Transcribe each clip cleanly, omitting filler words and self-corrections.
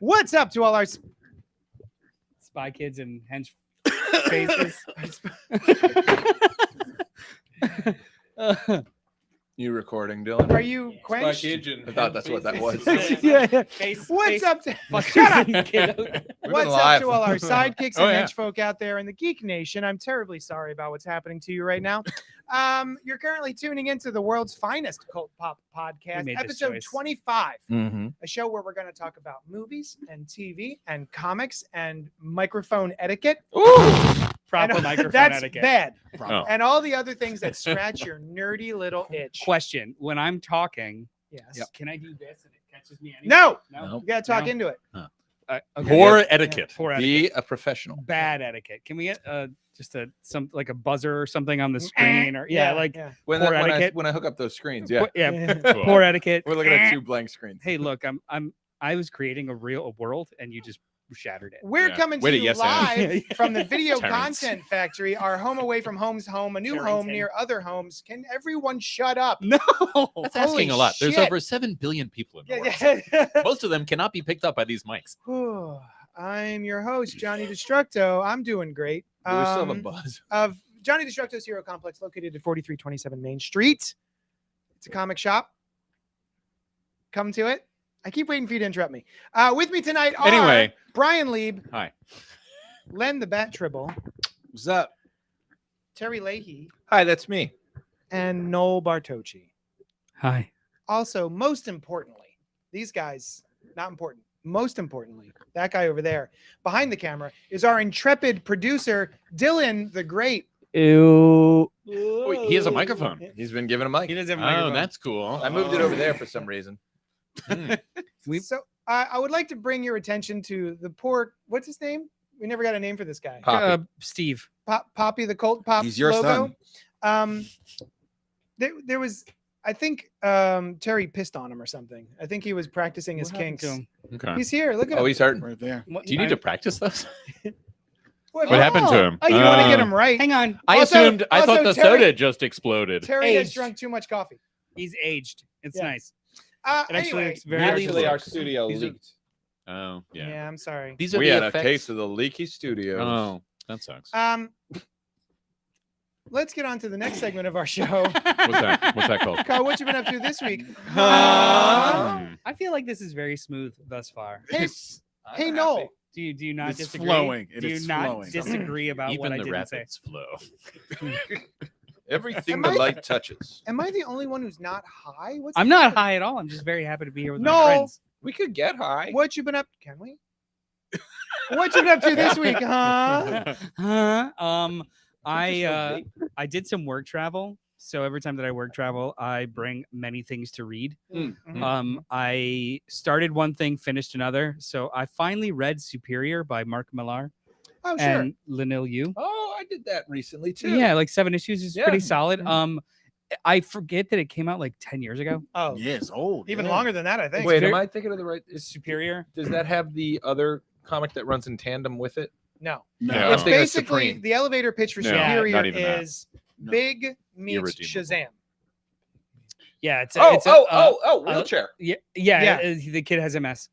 What's up to all our Spy Kids and hench faces? You recording, Dylan? Are you quenched? I thought that's what that was. Yeah. Face, What's face, up to Shut up, kiddo. What's up live. to all our sidekicks Oh, and yeah. hench folk out there in the Geek Nation? I'm terribly sorry about what's happening to you right now. You're currently tuning into the world's finest cult pop We podcast, made this episode choice. 25, Mm-hmm. a show where we're going to talk about movies and TV and comics and microphone etiquette. Proper And microphone that's etiquette. bad. Oh. And all the other things that scratch your nerdy little itch. Question: when I'm talking, Yes. can I do this and it catches me? Anyway? No, No. you got to talk No? into it. Okay. Poor etiquette. Poor etiquette. Be a professional. Bad etiquette. Can we get just like a buzzer or something on the screen or Yeah. When, Poor when I etiquette. when I hook up those screens, yeah. Poor etiquette. We're looking at two blank screens. Hey, look, I was creating a real world and you just shattered it. We're Yeah. coming Way to to you yes live from the Video Terrence. Content Factory, our home away from home's home, a new home Terrence. near other homes. Can everyone shut up? No. That's Holy asking a lot. There's shit. over 7 billion people in the world. Yeah. Most of them cannot be picked up by these mics. I'm your host, Johnny Destructo. I'm doing great. Do we still have a buzz? Of Johnny Destructo's Hero Complex, located at 4327 Main Street. It's a comic shop. Come to it. I keep waiting for you to interrupt me. With me tonight are Anyway. Brian Lieb, Hi. Len the Bat Tribble, What's up? Terry Leahy, Hi, that's me. and Noel Bartocci. Hi. Also, most importantly, these guys, not important. Most importantly, that guy over there behind the camera is our intrepid producer, Dylan the Great. Ew. Wait, he has a microphone. He's been given a mic. He does have a Oh, microphone. that's cool. I moved it over there for some reason. So I would like to bring your attention to the poor, what's his name? We never got a name for this guy. Poppy. Steve. Poppy the Cult Pop He's your logo. son. There was, I think Terry pissed on him or something. I think he was practicing his What happened kinks. to him? Okay. He's here. Look at Oh, him. he's hurting. Right there. What- Do you need to practice those? What happened to him? Oh, you want to get him right? Hang on. I Also- assumed. I also thought the Terry- soda just exploded. Terry has Aged. drunk too much coffee. He's aged. It's Yeah. nice. It actually Anyway, looks very Actually, Actually, our artistic. studio These are- leaked. Oh, yeah. yeah. I'm sorry. These are We the had a effects. case of the leaky studios. Oh, that sucks. Let's get on to the next segment of our show. What's that? What's that called? Kyle, what you been up to this week? Hmm. I feel like this is very smooth thus far. Hey, hey, Noel. Do you not It's disagree? flowing. It Do you is not flowing. disagree about what Even I the didn't say? rapids flow. Everything Am the I- light touches. Am I the only one who's not high? What's I'm the not deal? high at all. I'm just very happy to be here with No. my friends. We could get high. What you been up? Can we? What you been up to this week, huh? Huh? Just no I did some work travel. So every time that I work travel, I bring many things to read. Mhm. I started one thing, finished another. So I finally read Superior by Mark Millar Oh, sure. and Linil Yu. Oh, I did that recently too. Yeah, like 7 issues is Yeah. pretty solid. Mhm. I forget that it came out like 10 years ago. Oh, Yeah, it's old. even yeah. longer than that, I think. Wait, very- am I thinking of the right? Superior. Does that have the other comic that runs in tandem with it? No. No. No. It's I'm thinking of basically Supreme. the elevator pitch for No, Superior not even that. is No. Big meets Irredeemable. Shazam. Yeah, it's Oh, it's a, wheelchair. yeah, Yeah. the kid has MS.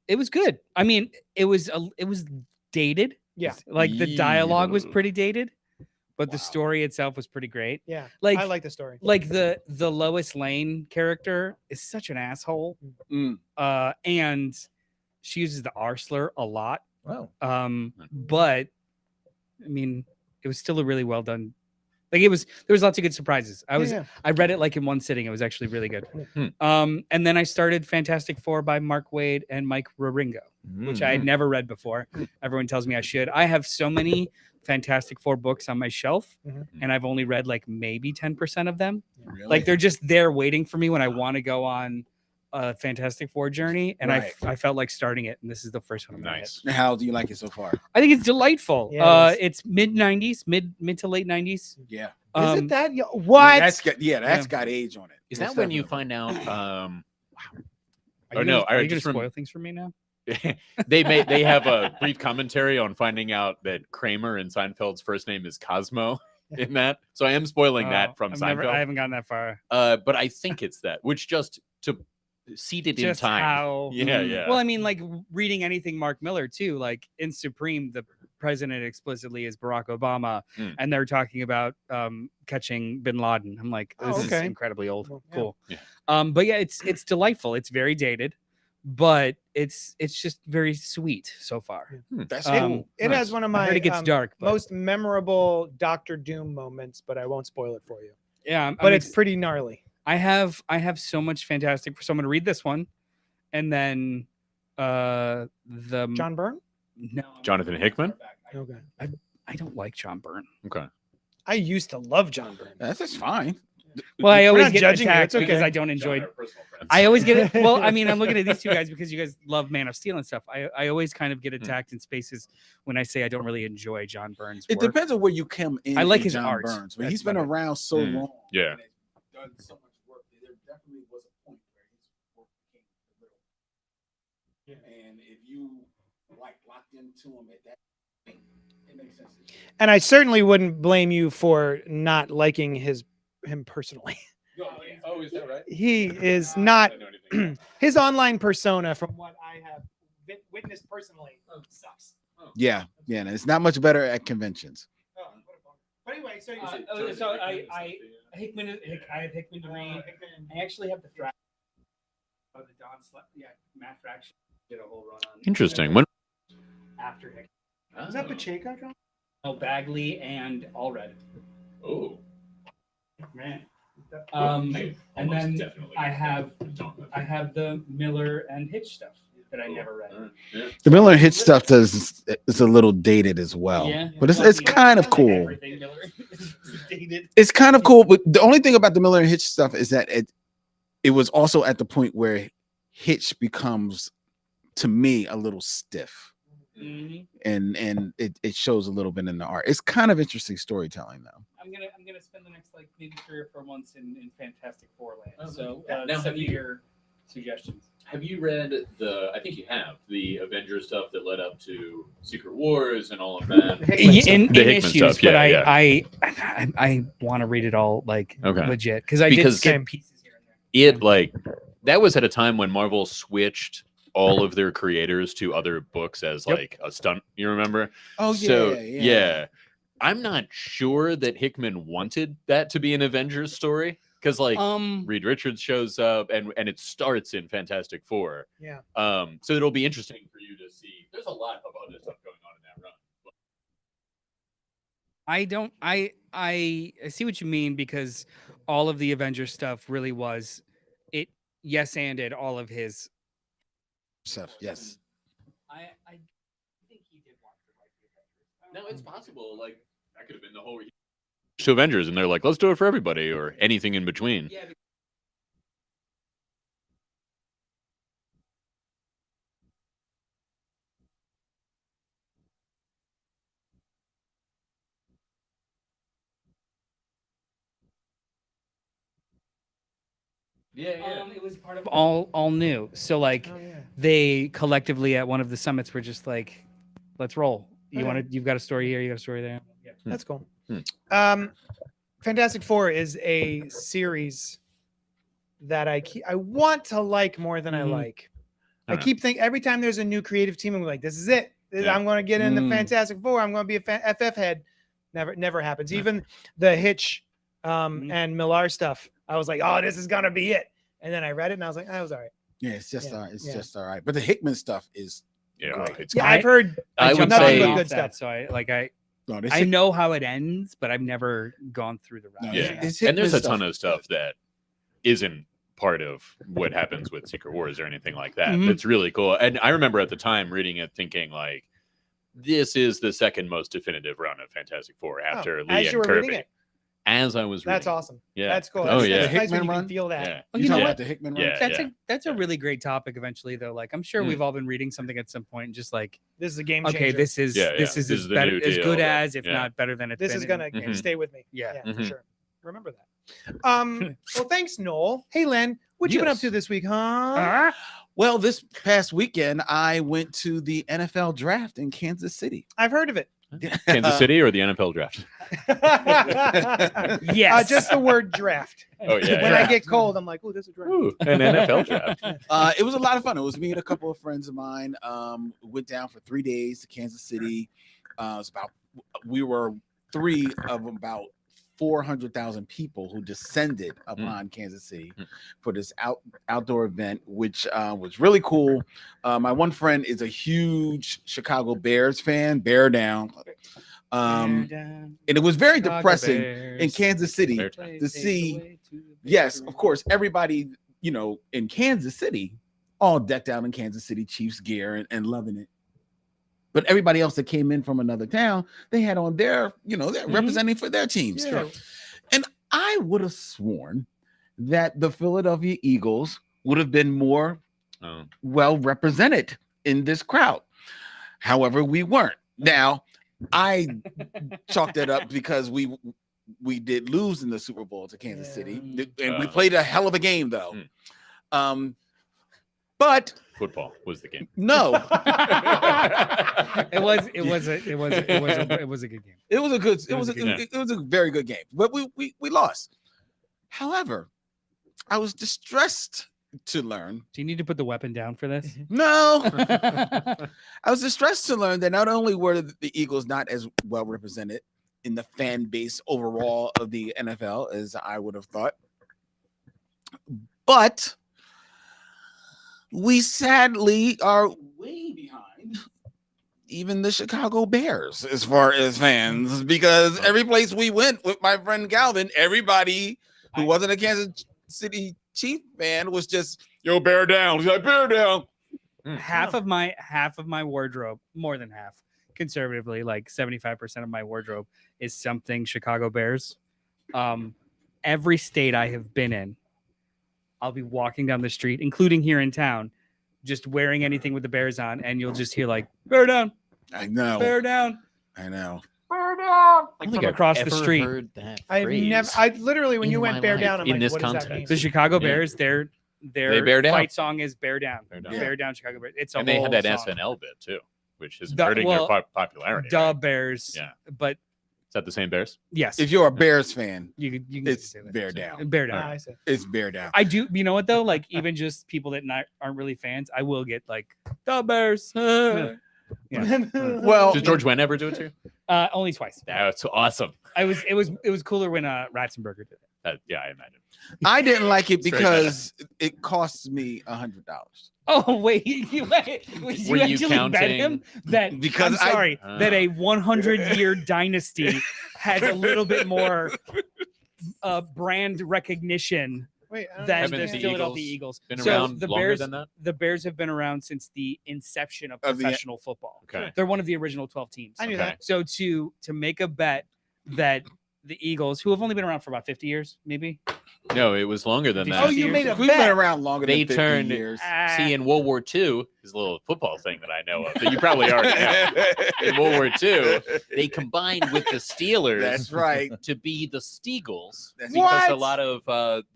It was good. I mean, it was dated. Yeah. Like the dialogue was pretty dated, but the Wow. story itself was pretty great. Yeah. Like I like the story. like the Lois Lane character is such an asshole. Mm. And she uses the R slur a lot. Wow. But I mean, it was still a really well done. Like there was lots of good surprises. Yeah. I read it like in one sitting. It was actually really good. Hmm. And then I started Fantastic Four by Mark Waid and Mike Raringo, which I had never read before. Everyone tells me I should. I have so many Fantastic Four books on my shelf, Mhm. and I've only read like maybe 10% of them. Really? Like they're just there waiting for me when I want to go on a Fantastic Four journey, and Right. I felt like starting it, and this is the first one. I'm gonna hit. Nice. How do you like it so far? I think it's delightful. Yeah, it is. It's mid 90s, mid to late 90s. Yeah. Is it that? What? That's got age on it. Is Most that when you definitely. find out? Are Oh, you no, gonna, I are you gonna just rem- spoil things for me now? they have a brief commentary on finding out that Kramer and Seinfeld's first name is Cosmo in that. So I am spoiling Oh, that from I Seinfeld. haven't gotten that far. But I think it's that, which just to seated in just time. how. Yeah. Well, I mean, like reading anything Mark Miller too. Like in Supreme, the president explicitly is Barack Obama, and they're talking about catching Bin Laden. I'm like, this is incredibly old. Well, yeah. Cool. Yeah. But yeah, it's delightful. It's very dated, but it's just very sweet so far. That's Um, It has one of I my heard it gets dark, but most memorable Doctor Doom moments, but I won't spoil it for you. yeah, But it's pretty gnarly. I have so much fantastic. So I'm gonna read this one, and then the John Byrne? no Jonathan Hickman? Okay. I don't like John Byrne. Okay. I used to love John Byrne. That's just fine. Well, I always not get judging you, attacked it's okay. because I don't enjoy. I always get it. Well, I mean, I'm looking at these two guys because you guys love Man of Steel and stuff. I always kind of get attacked in spaces when I say I don't really enjoy John Byrne's It work. depends on where you come in. I like in his John art. Burns, but That's he's been better. around so long. Yeah. and has done so much work. There definitely was a point where his work became a little. And if you like locked into him at that point, it makes sense. And I certainly wouldn't blame you for not liking him personally. Oh, is that right? He is not his online persona, from what I have witnessed personally, sucks. Yeah, and it's not much better at conventions. But anyway, so I Hickman. I have Hickman to read. I actually have the draft of the Don. Matt Fraction did a whole run on. Interesting. When After Hickman. is that Pacheco, John? No, Bagley and Allred. Oh. Man. And then I have the Miller and Hitch stuff that I never read. The Miller and Hitch stuff is a little dated as well, but it's kind of cool. Everything Miller is dated. It's kind of cool, but the only thing about the Miller and Hitch stuff is that it was also at the point where Hitch becomes, to me, a little stiff. And it shows a little bit in the art. It's kind of interesting storytelling, though. I'm gonna spend the next like maybe 3 or 4 months in Fantastic Four land. Oh, So now send me your suggestions. Have you read I think you have, the Avengers stuff that led up to Secret Wars and all of that? In The Hickman issues, stuff, but yeah, I want to read it all like Okay. legit because I did Because skip pieces here and there. That was at a time when Marvel switched all of their creators to other books as like a stunt. You remember? Oh yeah. I'm not sure that Hickman wanted that to be an Avengers story because Reed Richards shows up and it starts in Fantastic Four. Yeah. So it'll be interesting for you to see. There's a lot of other stuff going on in that run. I see what you mean because all of the Avengers stuff really was it. Yes, anded all of his Stuff. Yes. I think he did want to write the Avengers. No, it's possible. Like that could have been the whole to Avengers, and they're like, let's do it for everybody or anything in between. Yeah. It was part of all new. So like they collectively at one of the summits were just like, let's roll. You've got a story here, you got a story there. Yeah. That's cool. Fantastic Four is a series that I want to like more than I like. I keep thinking every time there's a new creative team, I'm like, this is it. I'm going to get in the Fantastic Four. I'm going to be a FF head. Never happens. Even the Hitch and Millar stuff, I was like, oh, this is going to be it. And then I read it and I was like, that was all right. Yeah, it's just all right. It's just all right. But the Hickman stuff is great. It's I've heard. I would nothing say but good stuff. So I know how it ends, but I've never gone through the route. And there's a ton of stuff that isn't part of what happens with Secret Wars or anything like that. It's really cool. And I remember at the time reading it thinking like, this is the second most definitive run of Fantastic Four after Lee and Kirby. As I was reading. That's awesome. Yeah. That's cool. Oh, That's yeah. nice when Hickman you can run? feel that. Yeah. You talking about the Hickman run? Yeah. That's a really great topic eventually though. Like I'm sure we've all been reading something at some point and just like, This is a game changer. okay, this is This as is the better, new as deal. good as, if Yeah. not better than it's This been. is gonna Mhm. stay with me. Yeah. For Mhm. sure. Remember that. Well, thanks, Noel. Hey, Len, what you been up Yes. to this week, huh? Well, this past weekend, I went to the NFL draft in Kansas City. I've heard of it. Kansas City or the NFL draft? Yes. Just the word draft. Oh yeah. When yeah. I get cold, I'm like, oh, there's a draft. Ooh, an NFL draft. It was a lot of fun. It was me and a couple of friends of mine. Went down for 3 days to Kansas City. We were 3 of about 400,000 people who descended upon Kansas City for this outdoor event, which was really cool. My one friend is a huge Chicago Bears fan. Bear down. And it was very depressing in Kansas City to see. Yes, of course, everybody, in Kansas City, all decked out in Kansas City Chiefs gear and loving it. But everybody else that came in from another town, they had on their, they're representing for their teams. Yeah. And I would have sworn that the Philadelphia Eagles would have been more well represented in this crowd. However, we weren't. Now, I chalked it up because we did lose in the Super Bowl to Kansas City, and we played a hell of a game, though. But football was the game. No, it was a good game. It was a very good game, but we lost. However, I was distressed to learn. Do you need to put the weapon down for this? No, I was distressed to learn that not only were the Eagles not as well represented in the fan base overall of the NFL as I would have thought, but we sadly are way behind even the Chicago Bears as far as fans, because every place we went with my friend Calvin, everybody who wasn't a Kansas City Chief fan was just, yo, bear down. He's like, bear down. Half of my wardrobe, more than half, conservatively, like 75% of my wardrobe is something Chicago Bears. Every state I have been in, I'll be walking down the street, including here in town, just wearing anything with the Bears on, and you'll just hear like, bear down. I know. Bear down. I know. Bear down. I Like think from I've across the ever street. heard that I've phrase. never. I literally, when in you my went bear life, down, I'm in like, this what does that context. mean? The Chicago Yeah. Bears, their They bear down. fight song is bear down. down. Bear down, Chicago Bears. It's a And they whole had that song. SNL bit too, which is The- hurting well, their popularity. The right? Bears. Yeah. But Is that the same Bears? yes, If you're a Bears fan, you can it's say that. bear down. Bear down. Ah, I see. It's bear down. I do. You know what though? Like even just people that aren't really fans, I will get like the Bears. Yeah. Well, Did George Wendt ever do it too? Only twice. That's awesome. It was cooler when Ratzenberger did it. Yeah, I imagine. I didn't like it Straight because it costs me $100. Oh wait, you Were you actually bet counting- him that? Because I'm sorry that a 100-year dynasty has a little bit more brand recognition Wait, I don't than Haven't the understand. the Philadelphia Eagles. Been So around the longer Bears, than that? the Bears have been around since the inception of Of the- professional football. Okay. They're one of the original 12 teams. I knew Okay. that. So to make a bet that the Eagles, who have only been around for about 50 years, maybe. No, it was longer than Oh, that. you made a We've been bet. around longer They than 50 turned- years. See, in World War II, is a little football thing that I know of that you probably already know. In World War II, they combined with the Steelers That's right. to be the Steagles That's because a What? lot of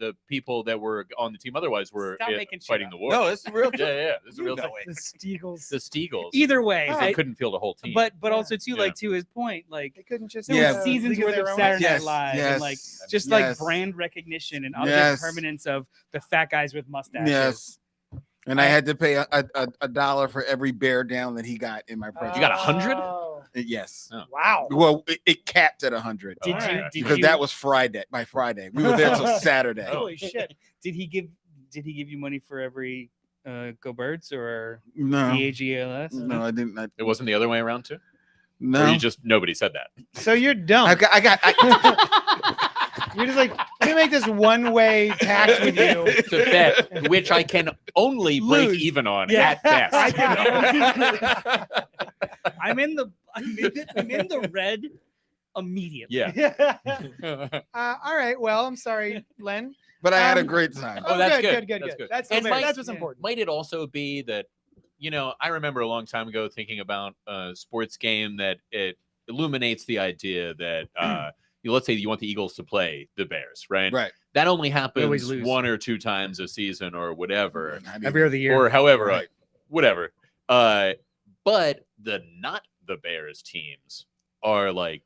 the people that were on the team otherwise were Stop making shit fighting up. the war. No, it's real. yeah, this is a You real know thing. it. The Steagles. The Steagles. Either way, Oh. they they- couldn't field a whole team. but Yeah. also too, Yeah. like to his point, like They couldn't just. there Yeah. were seasons League of worth of their own. Saturday Night Yes, Live yes, and like just like yes. brand recognition and object Yes. permanence of the fat guys with mustaches. Yes. And I had to pay a dollar for every bear down that he got in my present. You got 100? Oh, Yes. Oh. wow. Well, it capped at 100 Did you? Alright. Did because you, that was Friday. By Friday, we were there till Saturday. Oh. Holy shit. Did he give you money for every Go Birds or No, EAGLS? no, I didn't. It wasn't the other way around too? Or No, you just nobody said that? So you're dumb. I got. You're just like, let me make this one-way pact with you. It's a bet which I can only break Lose. even on Yeah. at best. I can I'm in the red immediately. Yeah. all right. Well, I'm sorry, Len. But I had a Um, great time. Oh, that's good. Good. That's good. That's, And that's might- what's important. Might it also be that, I remember a long time ago thinking about a sports game that it illuminates the idea that, let's say you want the Eagles to play the Bears, right? Right. That only always happens lose. 1 or 2 times a season or whatever, Every other year. or however, Right. whatever. But the not the Bears teams are like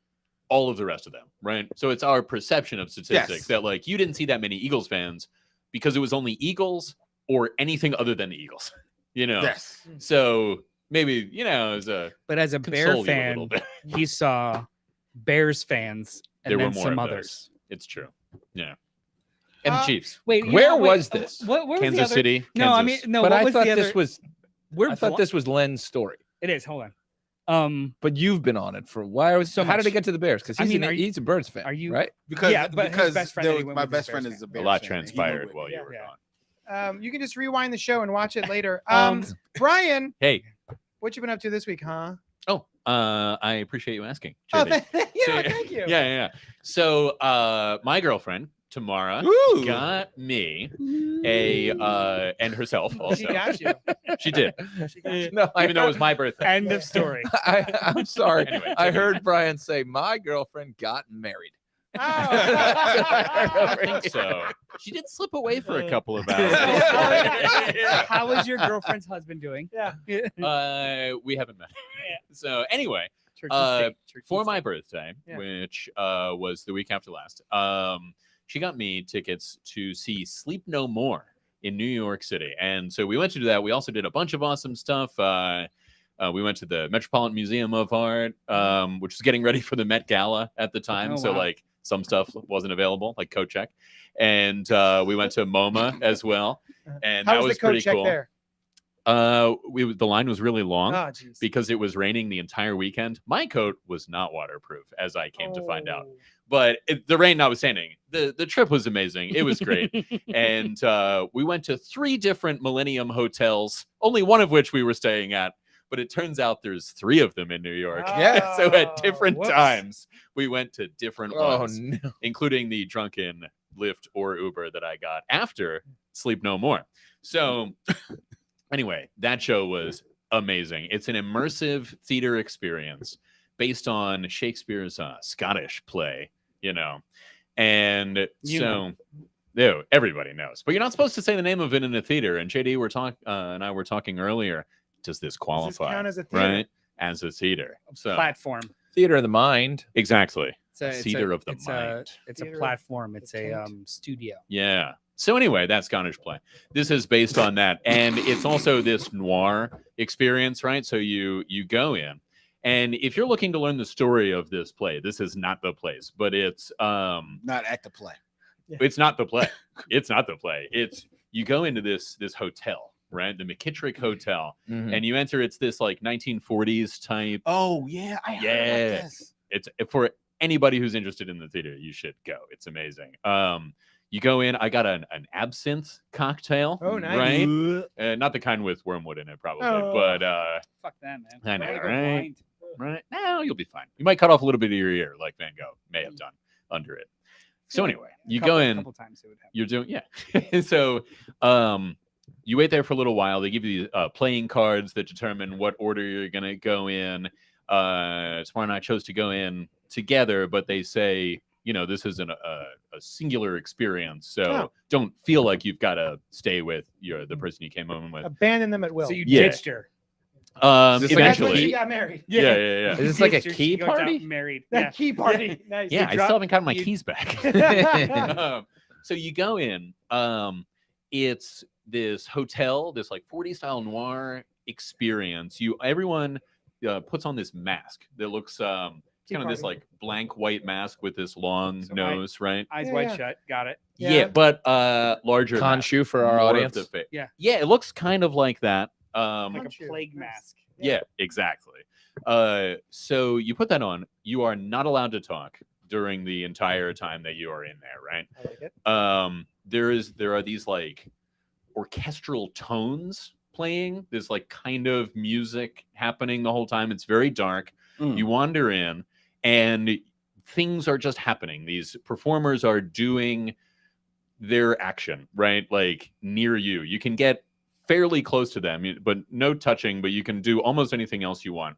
all of the rest of them, right? So it's our perception of statistics that like you didn't see that many Eagles fans because it was only Eagles or anything other than the Eagles, you know? Yes. So maybe, you know, as a But as a Bear console you a fan, little bit. he saw Bears fans and There were then more some of others. It's true. Yeah. And the Chiefs. Wait, Where was this? What was Kansas the other? City. No, I mean Kansas. no. But what I was thought the other? this was. I thought this was Len's story. It is. Hold on. But you've been on it for why? So How did much. it get to the Bears? Because I mean, he's a Birds fan. are you- right? Because Yeah, but his best friend that he went my with is best friend Bears is a A Bears lot fan. transpired He while went you with- were yeah. gone. You can just rewind the show and watch it later. Um, Brian, Hey. what you been up to this week, huh? Oh, I appreciate you asking. Oh, JB. thank you. Yeah. So my girlfriend, Tamara, Ooh. got me a and herself also. She got you. She did. No, Even though it was my birthday. End of story. I'm sorry. Anyway, I take it heard Brian say my girlfriend got married. Oh. I think so. She did slip away for a couple of hours. How is your girlfriend's husband doing? Yeah. We haven't met. So anyway, Church for my birthday, Yeah. which was the week after last, she got me tickets to see Sleep No More in New York City. And so we went to do that. We also did a bunch of awesome stuff. We went to the Metropolitan Museum of Art, which was getting ready for the Met Gala at the time. Oh, So wow. like some stuff wasn't available, like coat check. And we went to MoMA as well. And How that was was the coat pretty check cool. there? The line was really long. Oh, jeez. Because it was raining the entire weekend. My coat was not waterproof, as I came to find out. Oh. But the rain notwithstanding, the trip was amazing. It was great. And we went to 3 different Millennium hotels, only one of which we were staying at. But it turns out there's 3 of them in New York. Oh, So at different whoops. times, we went to different Oh ones, no! including the drunken Lyft or Uber that I got after Sleep No More. So anyway, that show was amazing. It's an immersive theater experience based on Shakespeare's Scottish play, you know. And everybody knows. But you're not supposed to say the name of it in a theater. And JD and I were talking earlier. Does this qualify? count as a theater? Right? As a theater. So Platform. Theater of the mind. exactly. It's Theater of the it's mind. It's a Theater of platform. It's the a taint. studio. Yeah. So anyway, that Scottish play. This is based on that, and it's also this noir experience, right? So you go in, and if you're looking to learn the story of this play, this is not the place, but it's Not at the play. it's not the play. It's not the play. It's you go into this hotel, right? The McKittrick Hotel, and you enter. It's this like 1940s type. Oh yeah, I heard Yeah. about this. It's for anybody who's interested in the theater, you should go. It's amazing. You go in. I got an absinthe cocktail. Oh, nice. Right? Not the kind with wormwood in it, probably. Oh. But Fuck that, man. I know, Gotta go right? blind. right, no, you'll be fine. You might cut off a little bit of your ear, like Van Gogh may have done under it. So anyway, you go in. A couple times it would happen. You're doing so you wait there for a little while. They give you playing cards that determine what order you're gonna go in. Tamara and I chose to go in together, but they say, you know, this isn't a singular experience, so don't feel like you've got to stay with the person you came home with. Abandon them at will. So you Yeah. ditched her. Is this like a That's when she Eventually, got married. yeah. Is this like a Ditched her, key she goes out party? Married. That Yeah. key party. Nice. Yeah, I drop- still haven't gotten my you- keys back. So you go in. It's this hotel, this like 40 style noir experience. Everyone puts on this mask that looks Key kind of this party. like blank white mask with this long So nose, right? Eyes Yeah, wide yeah. shut. Got it. Yeah, but larger mask, Khonshu for our more of audience. the fa- Yeah. yeah, it looks kind of like that. Like Khonshu. a plague Nice. mask. Yeah, exactly. So you put that on. You are not allowed to talk during the entire time that you are in there, right? I like it. There are these like orchestral tones playing, this like kind of music happening the whole time. It's very dark. Mm. You wander in and things are just happening. These performers are doing their action, right? Like near you. You can get fairly close to them, but no touching, but you can do almost anything else you want.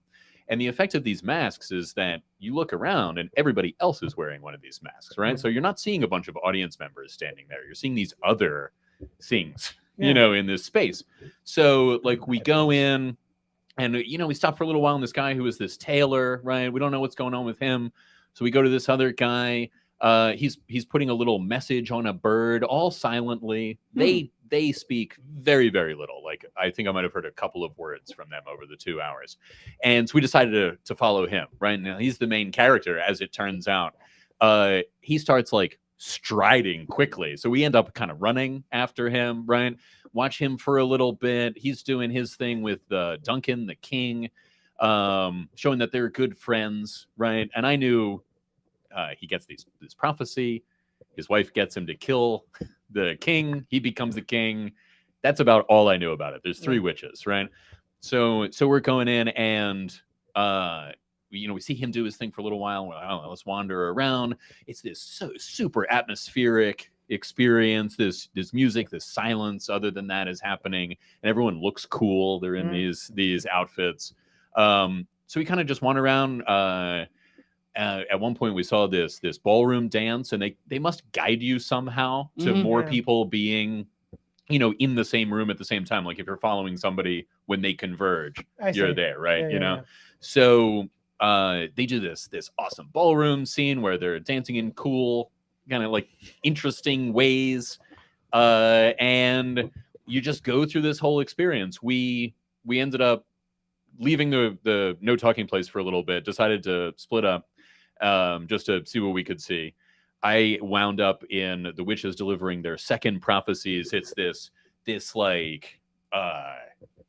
And the effect of these masks is that you look around and everybody else is wearing one of these masks, right? So you're not seeing a bunch of audience members standing there. You're seeing these other things, Yeah. you know, in this space. So like we go in, And we stopped for a little while, and this guy who was this tailor, right? We don't know what's going on with him, so we go to this other guy. He's putting a little message on a bird, all silently. They speak very, very little. Like, I think I might have heard a couple of words from them over the 2 hours, and so we decided to follow him. Right now, he's the main character, as it turns out. He starts like striding quickly, so we end up kind of running after him. Right. Watch him for a little bit. He's doing his thing with Duncan, the king, showing that they're good friends, right? And I knew he gets this prophecy. His wife gets him to kill the king. He becomes the king. That's about all I knew about it. There's 3 witches, right? So we're going in, and we see him do his thing for a little while. We're like, oh, let's wander around. It's this so super atmospheric experience, this music, this silence other than that is happening, and everyone looks cool. They're in these outfits. So we kind of just wander around. At one point we saw this ballroom dance, and they must guide you somehow to more people being in the same room at the same time. Like, if you're following somebody, when they converge, you're there, right? So they do this awesome ballroom scene where they're dancing in cool, kind of like interesting ways, and you just go through this whole experience. We ended up leaving the no talking place for a little bit, decided to split up just to see what we could see. I wound up in the witches delivering their second prophecies. It's this like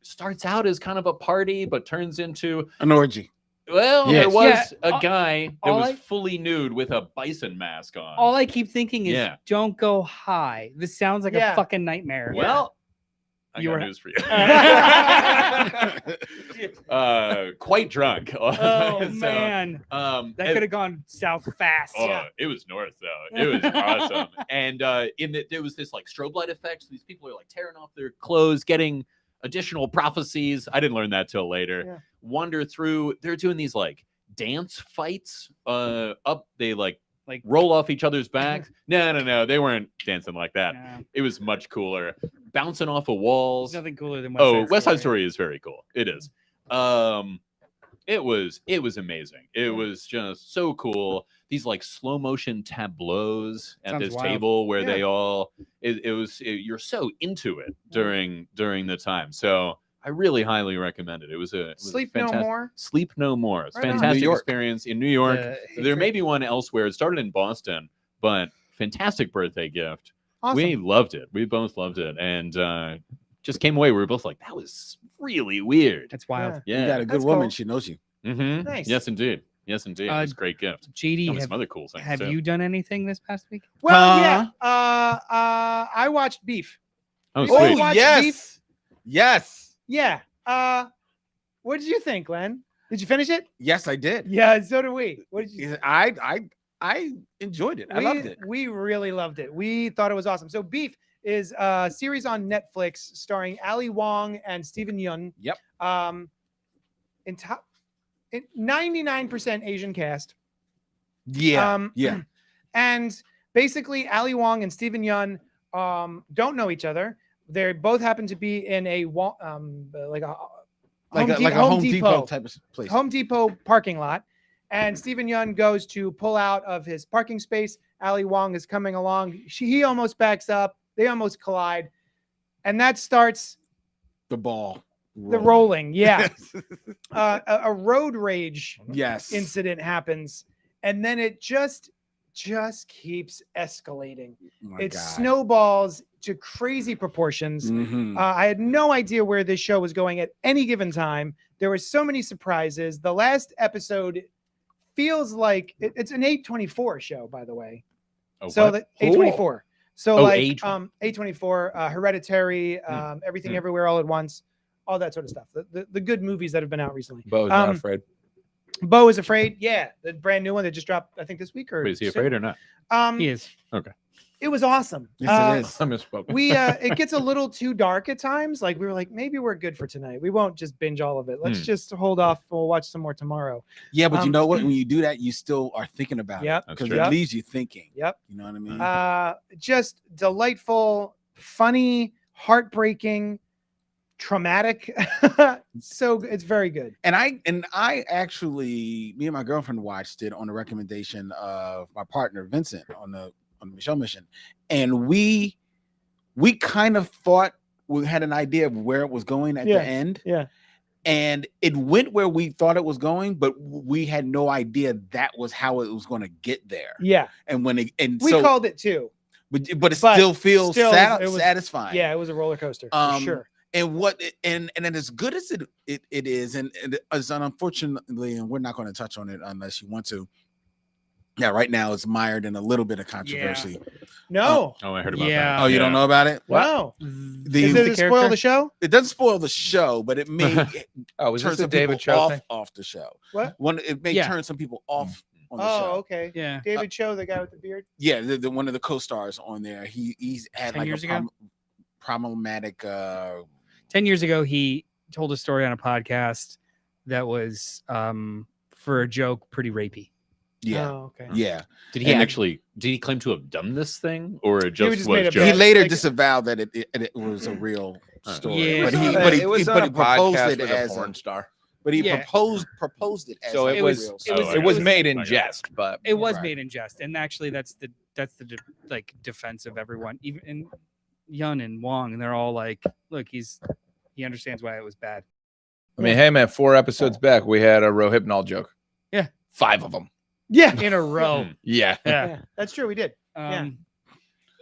starts out as kind of a party but turns into an orgy. Well, Yes. there was a guy that all was I- fully nude with a bison mask on. All I keep thinking is, Yeah. don't go high. This sounds like a fucking nightmare. Well, I You got were- news for you. Quite drunk. Oh So, man, that and- could have gone south fast. Oh, it was north though. It was awesome. And there was this like strobe light effect. So these people are like tearing off their clothes, getting additional prophecies. I didn't learn that till later. Yeah. Wander through. They're doing these like dance fights. Up they like roll off each other's backs. No, they weren't dancing like that. Yeah. It was much cooler. Bouncing off of walls. There's nothing cooler than West Side Story is very cool. It is. It was amazing. It was just so cool. These like slow motion tableaus at Sounds this wild. table where Yeah. they all you're so into it during the time. So I really highly recommend it. It was Sleep a No fantastic, More. Sleep No More. It's a Right on. fantastic New York. experience in New York. The- There may be one elsewhere. It started in Boston, but fantastic birthday gift. Awesome. We loved it. We both loved it, and just came away. We were both like, "That was really weird." That's wild. Yeah. You Yeah. got a good That's woman. cool. She knows you. Mm-hmm. Nice. Yes, indeed. Yes, indeed. It was a great gift. JD, And some other cool things. have too. you done anything this past week? Well, yeah. I watched Beef. Oh, Oh, sweet. watch yes, Beef? yes, Yeah. What did you think, Len? Did you finish it? yes. I did. Yeah, so did we. What did you? I enjoyed it. I loved it. We really loved it. We thought it was awesome. So Beef is a series on Netflix starring Ali Wong and Steven Yeun. Yep. In 99% Asian cast. Yeah, yeah. And basically, Ali Wong and Steven Yeun don't know each other. They both happen to be in a Like a Home Depot type of place. Home Depot parking lot, and Steven Yeun goes to pull out of his parking space. Ali Wong is coming along. He almost backs up. They almost collide, and that starts The ball. the rolling. Yeah, a road rage Yes. incident happens, and then it just keeps escalating. Oh my It God. snowballs to crazy proportions. Mhm. I had no idea where this show was going at any given time. There were so many surprises. The last episode feels like it's an 8/24 show, by the way. Oh, So what? the 8/24. So Oh, like A24. 8/24, Hereditary, Everything Everywhere All at Once, all that sort of stuff. The good movies that have been out recently. Bo's not Um, afraid. Bo is Afraid. Yeah, the brand new one that just dropped, I think this week or Wait, is he soon. afraid or not? He is. It was awesome. Yes, it is. I misspoke. It gets a little too dark at times. Like we were like, maybe we're good for tonight. We won't just binge all of it. Let's just hold off. We'll watch some more tomorrow. Yeah, but you um, know what? When you do that, you still are thinking about Yep. it That's because true. it leaves you thinking. Yep. You know what I mean? Just delightful, funny, heartbreaking, traumatic. So it's very good. And I actually, me and my girlfriend watched it on the recommendation of my partner Vincent on the Michelle mission, and we kind of thought we had an idea of where it was going at the end. Yeah. And it went where we thought it was going, but we had no idea that was how it was going to get there. Yeah. And when we called it too, but it still feels satisfying. Yeah, it was a roller coaster for sure. And and as good as it is, and as unfortunately, and we're not going to touch on it unless you want to. Yeah, right now it's mired in a little bit of controversy. No. I heard about Yeah. that. Oh, you don't know about it? Wow. Does it spoil the show? It doesn't spoil the show, but it may was turn this a some David people Cho thing? off the show. What? It may turn some people off on the show. Oh, okay. Yeah. David Cho, the guy with the beard. Yeah, the one of the co-stars on there. He's had 10 like years a ago? problematic 10 years ago, he told a story on a podcast that was for a joke pretty rapey. yeah. Oh, okay. Yeah. Did he claim to have done this thing, or it just just made was a He just later disavowed that it was a real story. Yeah. But it was on a proposed podcast it with as a porn star. But he Yeah. proposed it as So a it was real it was- story. it was made I in got it. jest, but It was Right. made in jest, and actually, that's the defense of everyone, even in Yun and Wong, and they're all like, "Look, he understands why it was bad." I mean, hey man, 4 episodes back, we had a Rohypnol joke. Yeah. 5 of them. Yeah. In a row. Yeah. Yeah. That's true. We did.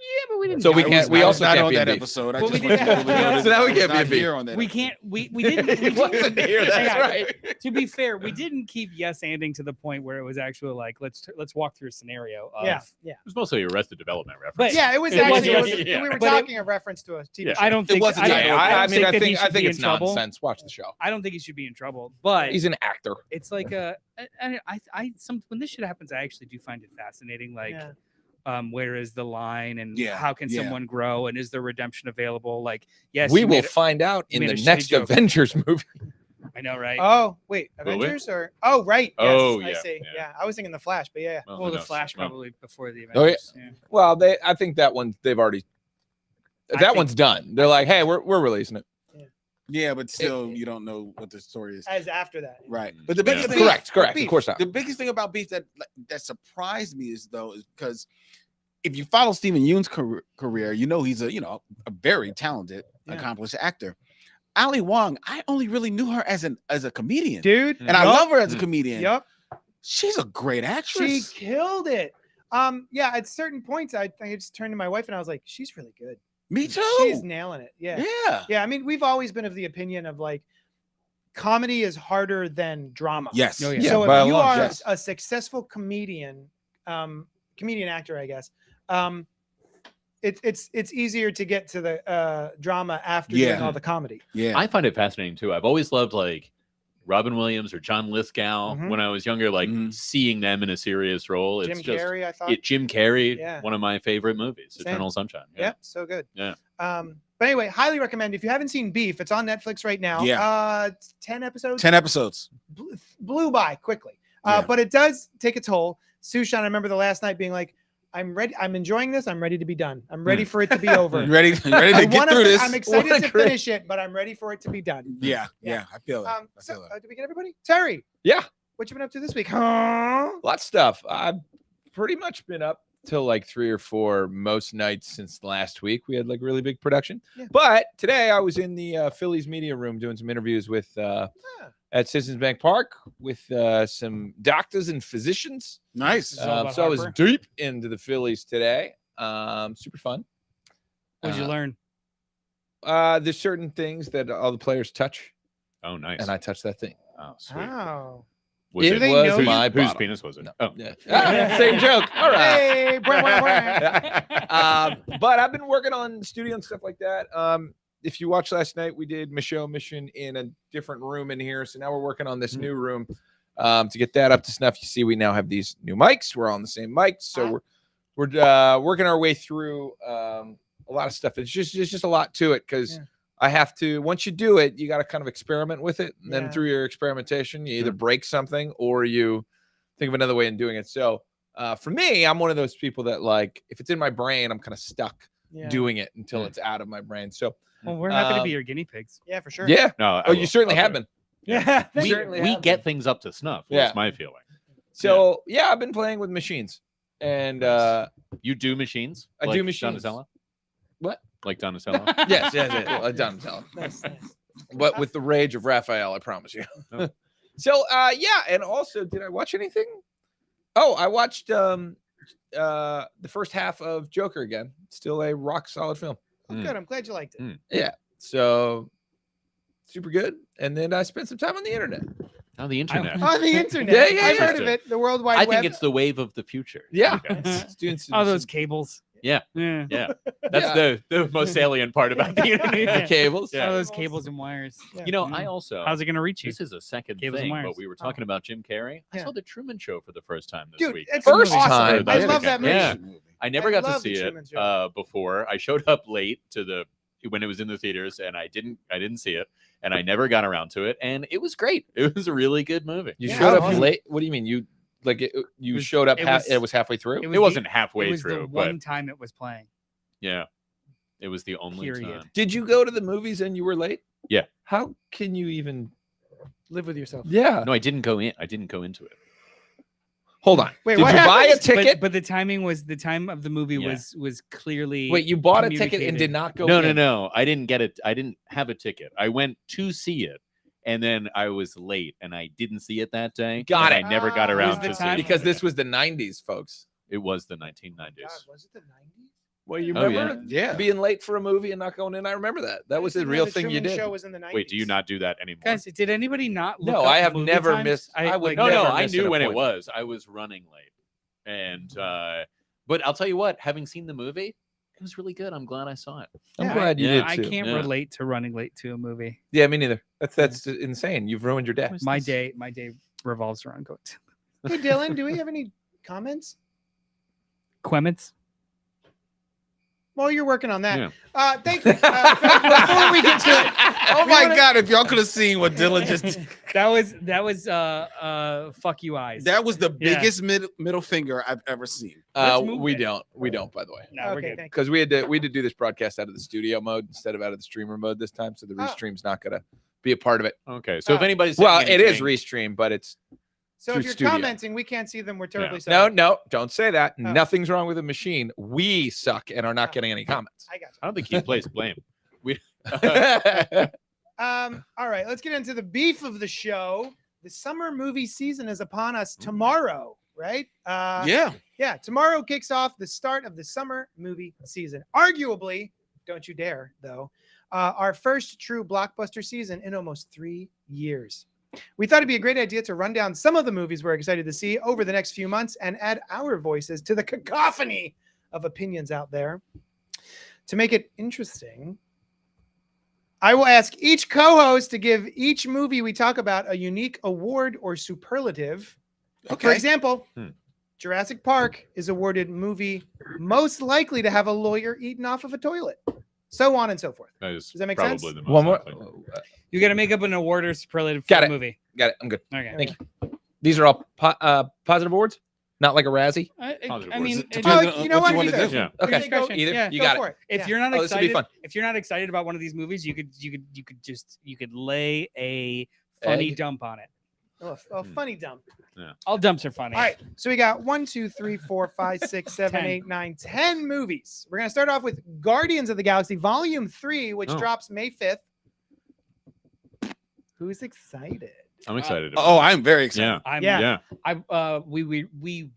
Yeah, but we didn't. So we know. can't. We I was also not can't on be in that beef. episode. I Well, just we want you to didn't- know that So now we it's can't be not in beef. here on that We episode. can't. We didn't. He wasn't here. That's Hang on. right. To be fair, we didn't keep yes-anding to the point where it was actually like, let's walk through a scenario. Of, Yeah. It was mostly Arrested Development reference. But Yeah, it was It was actually. just- We were But talking a reference to a TV Yeah. show. I don't think. wasn't- I don't, yeah, I don't think that he I should think be it's in trouble. nonsense. Watch the show. I don't think he should be in trouble, but He's an actor. it's like when this shit happens, I actually do find it fascinating. Like, Yeah. where is the line, and Yeah, how can yeah. someone grow, and is there redemption available? Like, yes, We you will made it- find out in made the a shitty next joke. Avengers movie. I know, right? Oh wait, Will we? Avengers or right? Oh, yes, I yeah, see. yeah. Yeah, I was thinking the Flash, but yeah. well, who the knows? Flash Well, probably before the Oh, yeah. Avengers. Yeah. Well, I think that one they've already. I That think- one's done. They're like, hey, we're releasing it. Yeah, but still, you don't know what the story is. As after that. Right. But the biggest Yeah. thing, Correct. beef. Of course not. the biggest thing about beef that surprised me is because if you follow Stephen Yeun's career, you know he's a very talented, Yeah. accomplished actor. Ali Wong, I only really knew her as a comedian, Dude. and I love her as a comedian. Yep. She's a great She actress. killed it. Yeah, at certain points, I just turned to my wife and I was like, she's really good. Me too. She's nailing it. Yeah. Yeah. Yeah. I mean, we've always been of the opinion of like comedy is harder than drama. Yes. Oh, yeah. So by if a you lot, are yes. a successful comedian actor, I guess, it's easier to get to the drama after doing Yeah. all the comedy. Yeah. I find it fascinating too. I've always loved like Robin Williams or John Lithgow Mhm. when I was younger, like Mhm. seeing them in a serious role. It's Jim just Carrey, I thought. Jim Carrey, Yeah. one of my favorite movies, Same. Eternal Sunshine. Yep, so good. Yeah. But anyway, highly recommend if you haven't seen Beef, it's on Netflix right now. Yeah. 10 episodes. 10 episodes. Blew by quickly. Yeah. But it does take a toll. Sushan, I remember the last night being like, I'm ready. I'm enjoying this. I'm ready to be done. I'm ready for it to be over. You ready to I get wanna- through this? I'm excited What a to great- finish it, but I'm ready for it to be done. Yeah. Yeah. I feel it. I So, feel it. did we get everybody? Terry, Yeah, what you been up to this week? a lot of stuff. I've pretty much been up till like 3 or 4 most nights since last week. We had like really big production. Yeah. But today I was in the Phillies media room doing some interviews with at Citizens Bank Park with some doctors and physicians. Nice. Is it all about So I was Harper? deep into the Phillies today. Super fun. What'd you learn? There's certain things that all the players touch, Oh, nice. and I touched that thing. Oh, sweet. Wow. Was It it, they was know you? my whose bottom. penis was it? No. Oh, Yeah. Same joke. All right. Hey, But I've been working on studio and stuff like that. If you watched last night, we did Michelle Mission in a different room in here. So now we're working on this new room to get that up to snuff. You see, we now have these new mics. We're on the same mics, so we're working our way through a lot of stuff. It's just a lot to it because I have to. Once you do it, you got to kind of experiment with it, and then Yeah. through your experimentation, you either break something or you think of another way in doing it. So for me, I'm one of those people that like if it's in my brain, I'm kind of stuck Yeah. doing it until it's out of my brain. So Well, we're happy to be Um, your guinea pigs. Yeah, for sure. yeah. No, I Oh, you will. certainly I'll have do it. been. Yeah. You We, certainly we have get been. things up to snuff. Yeah. That's my feeling. So yeah, I've been playing with machines, and Nice. You do machines? I Like do machines. Donatello? What? Like Donatello? yes, I've done tell. Nice. But with the rage of Raphael, I promise you. Oh. So yeah, and also, did I watch anything? Oh, I watched the first half of Joker again. Still a rock solid film. Oh, good. I'm glad you liked it. Yeah. So super good. And then I spent some time on the internet. On the internet. On the internet. Yeah, yeah, I've yeah. heard of it. The World Wide I Web. think it's the wave of the future. Yeah. Okay. It's doing some, All those some- cables. Yeah. Yeah. Yeah. That's Yeah. the most salient part about the internet. the cables. Yeah. All those cables and wires. Yeah. You know, I also How's it going to reach you? this is a second Cables and thing, wires. but we were talking about Jim Carrey. I Yeah. saw the Truman Show for the first time this Dude, week. it's First awesome. time. I This love that weekend. movie. Yeah. I never I got to love the see it Truman Show. before. I showed up late to when it was in the theaters, and I didn't see it, and I never got around to it, and it was great. It was a really good movie. You Yeah, showed up awesome. late. What do you mean? You you was- showed up it was halfway through? It wasn't halfway It was through, the but one time it was playing. yeah, it was the only Period. time. Did you go to the movies and you were late? Yeah. How can you even? Live with yourself. Yeah. No, I didn't go in. I didn't go into it. Hold on. Wait, Did what you buy a happened? ticket? But the timing was the time of the movie Yeah. was clearly. Wait, you bought a ticket and communicated. did not go? No, in. no. I didn't get it. I didn't have a ticket. I went to see it, and then I was late, and I didn't see it that day. Got and it. I never got Ah, around was to the see time- it. Because this was the 90s, folks. It was the 1990s. God, was it the 90s? Well, you Oh, remember Yeah. being late for a movie and not going in? I remember that. That was I a didn't know real the thing you Truman did. Show was in the 90s. Wait, do you not do that anymore? Guys, did anybody not? Look No, up I have movie never times? missed- I would No, never I miss knew an when it appointment. was. I was running late, and but I'll tell you what. Having seen the movie, it was really good. I'm glad I saw it. I'm Yeah, glad you yeah. did I too. can't Yeah. relate to running late to a movie. Yeah, me neither. That's insane. You've ruined your day. My day revolves around going to Hey, Dylan, do we have any comments? Quemets. While you're working on that, Yeah. thank you. Before we get to it, Oh we my wanna- God! If y'all could have seen what Dylan just That was fuck you eyes. that was the Yeah. biggest middle finger I've ever seen. Let's move We it. don't, by the way. No, we're Okay, good. thank you. Because we had to do this broadcast out of the studio mode instead of out of the streamer mode this time. So the Oh. restream's not gonna be a part of it. Okay, so if Oh. anybody's Well, saying it is anything- restream, but it's So through if you're studio. commenting, we can't see them. We're terribly no, sorry. no, don't say that. Oh. Nothing's wrong with the machine. We suck and are not Oh. getting any comments. I got I don't think he plays blame. We you. All right, let's get into the beef of the show. The summer movie season is upon us tomorrow, right? Yeah. Yeah, tomorrow kicks off the start of the summer movie season. Arguably, don't you dare, though, our first true blockbuster season in almost 3 years. We thought it'd be a great idea to run down some of the movies we're excited to see over the next few months and add our voices to the cacophony of opinions out there. To make it interesting, I will ask each co-host to give each movie we talk about a unique award or superlative. For Okay. example, Hmm. Jurassic Park is awarded movie most likely to have a lawyer eaten off of a toilet. So on and so forth. that is Does that make probably sense? the most One more. likely. You got to make up an award or superlative for Got the it. movie. Got it. I'm good. Okay. Thank you. These are all positive awards, not like a Razzie. Positive I mean, words. it- Depending Oh, on you know what you what? wanna Either. do. Yeah. Okay. Say go- Either yeah, you go got for it. it. if Yeah. you're not Oh, this will be excited, fun. if you're not excited about one of these movies, you could lay a funny Egg. dump on it. Oh, funny dump. All dumps are funny. All right, so we got 1, 2, 3, 4, 5, 6, 7, 10. 8, 9, 10 movies. We're gonna start off with Guardians of the Galaxy Volume 3, which Oh. drops May 5th. Who's excited? I'm excited. About Oh, I'm very excited. yeah, I'm, Yeah. yeah. we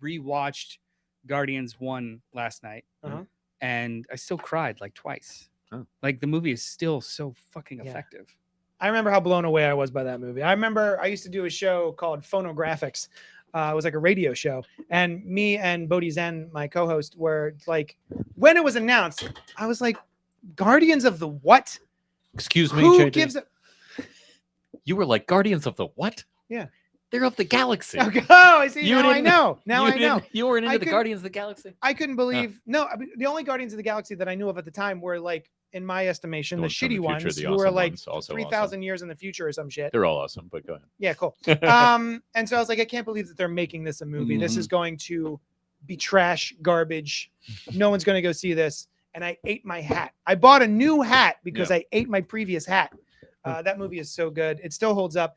rewatched Guardians 1 last night, Uh-huh. and I still cried like twice. Oh. Like the movie is still so fucking Yeah. effective. I remember how blown away I was by that movie. I remember I used to do a show called Phonographics. It was like a radio show, and me and Bodhi Zen, my co-host, were like, when it was announced, I was like, Guardians of the what? Excuse me, Who JJ. gives a You were like Guardians of the what? Yeah. They're of the galaxy. Oh, I see. You Now I didn't- know. Now you I know. You weren't I into the could- Guardians of the Galaxy. I couldn't believe. No, I mean, the only Guardians of the Galaxy that I knew of at the time were like, in my estimation, the ones from shitty the future, ones the who were awesome like ones, also 3,000 years in the future or some shit. They're all awesome, but go ahead. Yeah, cool. And so I was like, I can't believe that they're making this a movie. This is going to be trash, garbage. No one's going to go see this. and I ate my hat. I bought a new hat because I ate my previous hat. That movie is so good. It still holds up.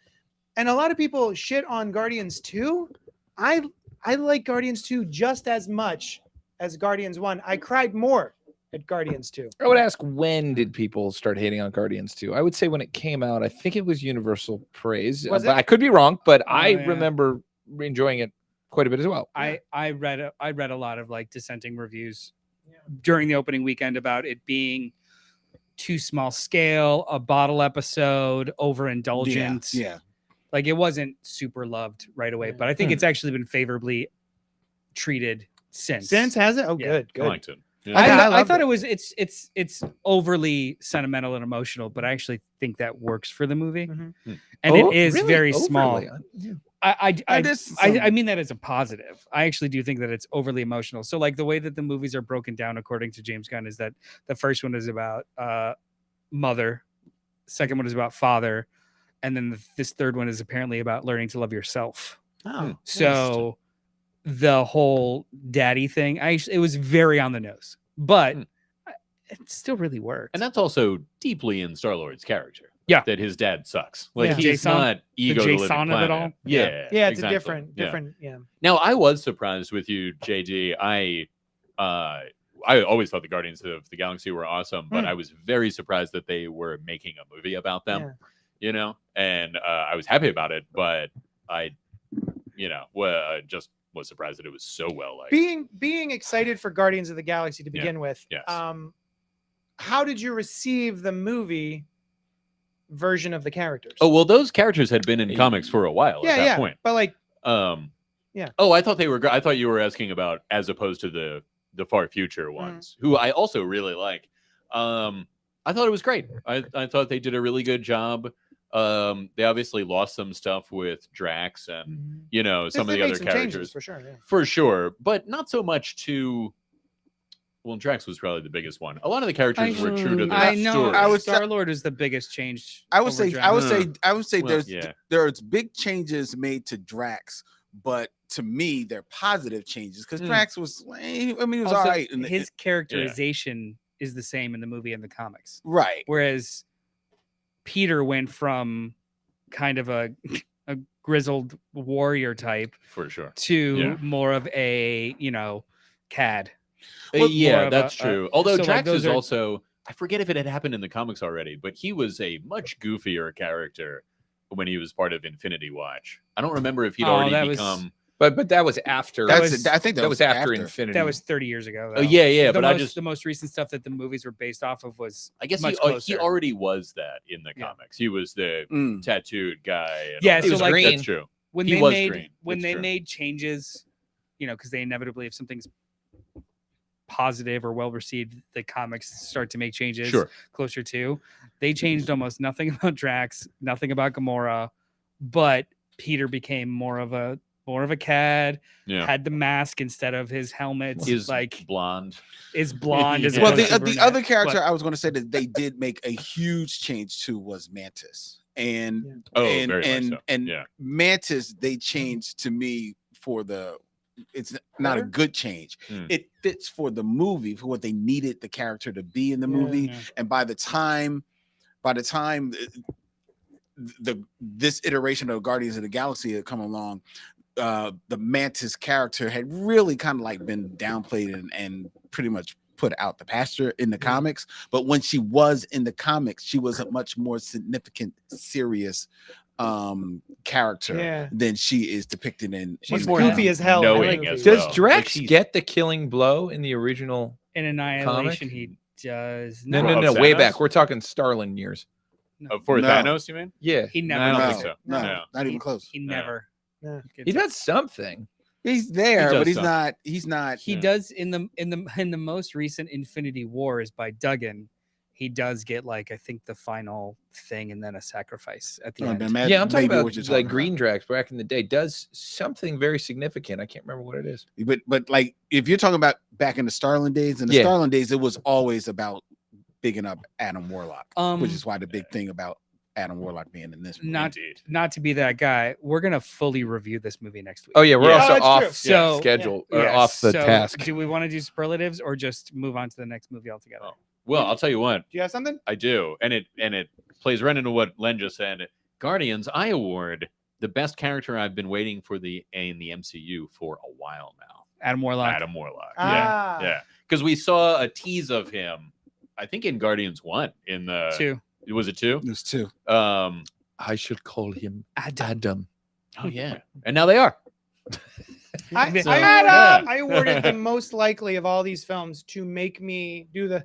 And a lot of people shit on Guardians 2. I like Guardians 2 just as much as Guardians 1. I cried more at Guardians 2. I would ask, when did people start hating on Guardians 2? I would say when it came out, I think it was universal praise. Was But it? I could be wrong, but I yeah. remember enjoying it quite a bit as well. I read a lot of like dissenting reviews during the opening weekend about it being too small scale, a bottle episode, overindulgent. Yeah. Like it wasn't super loved right away, but I think it's actually been favorably treated since. Since has it? Oh, Yeah. good. I liked it. Yeah. I loved thought it. it was it's overly sentimental and emotional, but I actually think that works for the movie, Mhm. and Oh, it is really? very Overly? small. There's I mean that as a positive. I actually do think that it's overly emotional. So like the way that the movies are broken down according to James Gunn is that the first one is about mother, second one is about father, and then this third one is apparently about learning to love yourself. Oh, So the whole daddy thing, it was very on the nose, but it still really worked. And that's also deeply in Star-Lord's character. Yeah. That his dad sucks. Like Yeah. he's Jason, not ego to living Jason of it all? planet. Yeah. yeah, it's exactly. a different. Yeah. Yeah. Now I was surprised with you, JD. I always thought the Guardians of the Galaxy were awesome, but I was very surprised that they were making a movie about them. Yeah. You know, and I was happy about it, but I, just was surprised that it was so well liked. Being excited for Guardians of the Galaxy to begin with. Yes. How did you receive the movie version of the characters? Oh well, those characters had been in comics for a while at that point. But like, Yeah. Oh, I thought I thought you were asking about as opposed to the far future ones, who I also really like. I thought it was great. I thought they did a really good job. They obviously lost some stuff with Drax and some of the other characters for sure. Yeah. for sure, but not so much to. Well, Drax was probably the biggest one. A lot of the characters were true to the I know. story. Star-Lord is the biggest change. I would over say Drax. there's big changes made to Drax, but to me they're positive changes because Drax was he was Also, all right. His characterization is the same in the movie and the comics, right. whereas Peter went from kind of a grizzled warrior type for sure to more of a cad. Yeah, that's true. Although so, Drax is are- also, I forget if it had happened in the comics already, but he was a much goofier character when he was part of Infinity Watch. I don't remember if he'd already become. But that was after. I think that was after Infinity. That was 30 years ago. Oh yeah, but the most recent stuff that the movies were based off of was I guess much he closer. already was that in the comics. He was the tattooed guy. And Yeah, all so that. like green. That's true. when He they was made green. when It's they true. made changes, because they inevitably, if something's positive or well received, the comics start to make changes closer to. They changed almost nothing about Drax, nothing about Gamora, but Peter became more of a cad. Yeah. Had the mask instead of his helmet. Is like blonde. is blonde. As Well, opposed to the brunette, other character but- I was going to say that they did make a huge change to was Mantis, and very much so. Yeah. Mantis they changed to me for it's not a good change. It fits for the movie for what they needed the character to be in the movie, and by the time this iteration of Guardians of the Galaxy had come along, the Mantis character had really kind of like been downplayed and pretty much put out the pasture in the comics. But when she was in the comics, she was a much more significant, serious character than she is depicted in. She's in the goofy comics. as hell. Knowing as Does well. Drax Like, get the killing blow in the original? in Annihilation, comic? he does No, not. no, Of way Thanos? back. We're talking Starlin years. for No. Thanos, you mean? Yeah, He No, never. I don't does think it. so. No, No. not even close. He never. Yeah. he does something. He's there, He does but he's stuff. not. He's not. He does in the most recent Infinity Wars by Duggan. He does get like I think the final thing and then a sacrifice at the end. Yeah, I'm talking maybe about what you're like talking Green Drax back in the day does something very significant. I can't remember what it is. But like if you're talking about back in the Starlin days, it was always about bigging up Adam Warlock, which is why the big thing about Adam Warlock being in this movie. Indeed. Not to be that guy, we're gonna fully review this movie next week. Oh yeah, we're Yeah. also Oh, that's off true. So- schedule or Yeah, off the so task. Do we want to do superlatives or just move on to the next movie altogether? Oh. Well, I'll tell you what. Do you have something? I do, and it plays right into what Len just said. Guardians, I award the best character I've been waiting for in the MCU for a while now. Adam Warlock. Adam Warlock. Ah. Yeah. Because we saw a tease of him, I think in Guardians 1 in the 2. Was it 2? There's two. I should call him Adam. Oh yeah. And now they are. I awarded the most likely of all these films to make me do the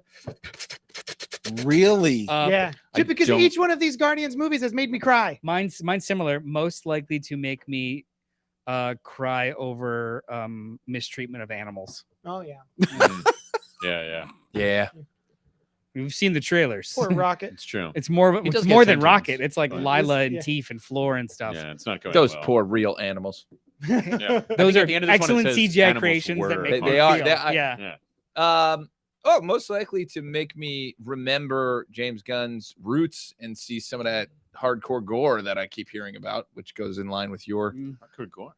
Really? yeah, I just because don't- each one of these Guardians movies has made me cry. Mine's similar. Most likely to make me cry over mistreatment of animals. Oh yeah, Yeah. Yeah. We've seen the trailers. poor Rocket. It's true. It's more He does it's get more than sentiments, Rocket. It's like but- Lila and Yeah. Teef and Floor and stuff. Yeah, it's not going Those well. poor real animals. Yeah. I Those think are at the end of this one it excellent says CGI animals creations that were- make They- me they are- feel. they are- yeah. Yeah. Most likely to make me remember James Gunn's roots and see some of that hardcore gore that I keep hearing about, which goes in line with your Good gore.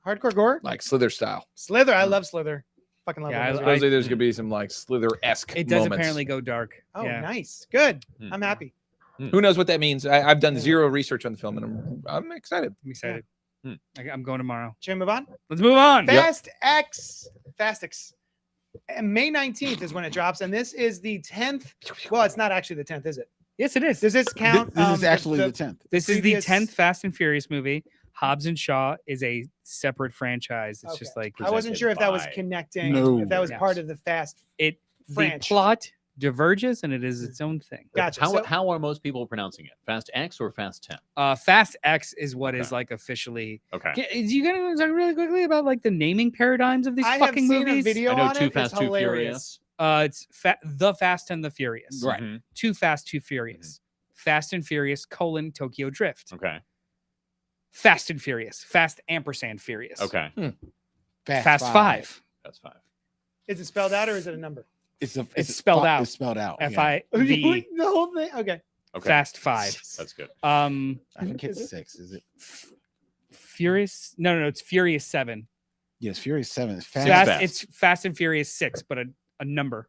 Hardcore gore. like Slither style. Slither. I love Slither. Fucking love Yeah, that movie. Supposedly there's gonna be some like Slither-esque It does moments. apparently go dark. Oh, yeah. nice. Good. Hmm. I'm happy. Who knows what that means? I've done zero research on the film, and I'm excited. I'm excited. Hmm. I'm going tomorrow. Should we move on? Let's move on. Fast X. And May 19th is when it drops, and this is the 10th. Well, it's not actually the 10th, is it? Yes, it is. Does this count? This is actually the the 10th. This is the previous- 10th Fast and Furious movie. Hobbs and Shaw is a separate franchise. It's just Okay. like I wasn't presented sure if that was by- connecting. No. If that was Yes. part of the Fast. the French. plot diverges and it is its own thing. Gotcha. How, So- how are most people pronouncing it? Fast X or Fast 10? Fast X is what is Okay. like officially. Okay. Do you guys talk really quickly about like the naming paradigms of these I have fucking seen movies? a video I know on Too it. Fast, It's Too hilarious. Furious. It's The Fast and the Furious. Right. Mhm. Too Fast, Too Furious. Fast and Furious : Tokyo Drift. Okay. Fast and Furious. Fast ampersand Furious. Okay. Fast Five. That's 5. Is it spelled out or is it a number? It's spelled out. It's spelled out. FIV. the whole thing. Okay. Okay. Fast Five. That's good. I think Is it's it? 6. Is it? Furious. No. It's Furious 7. Yes, Furious 7. It's Six fast. Fast. It's Fast and Furious 6, but a number.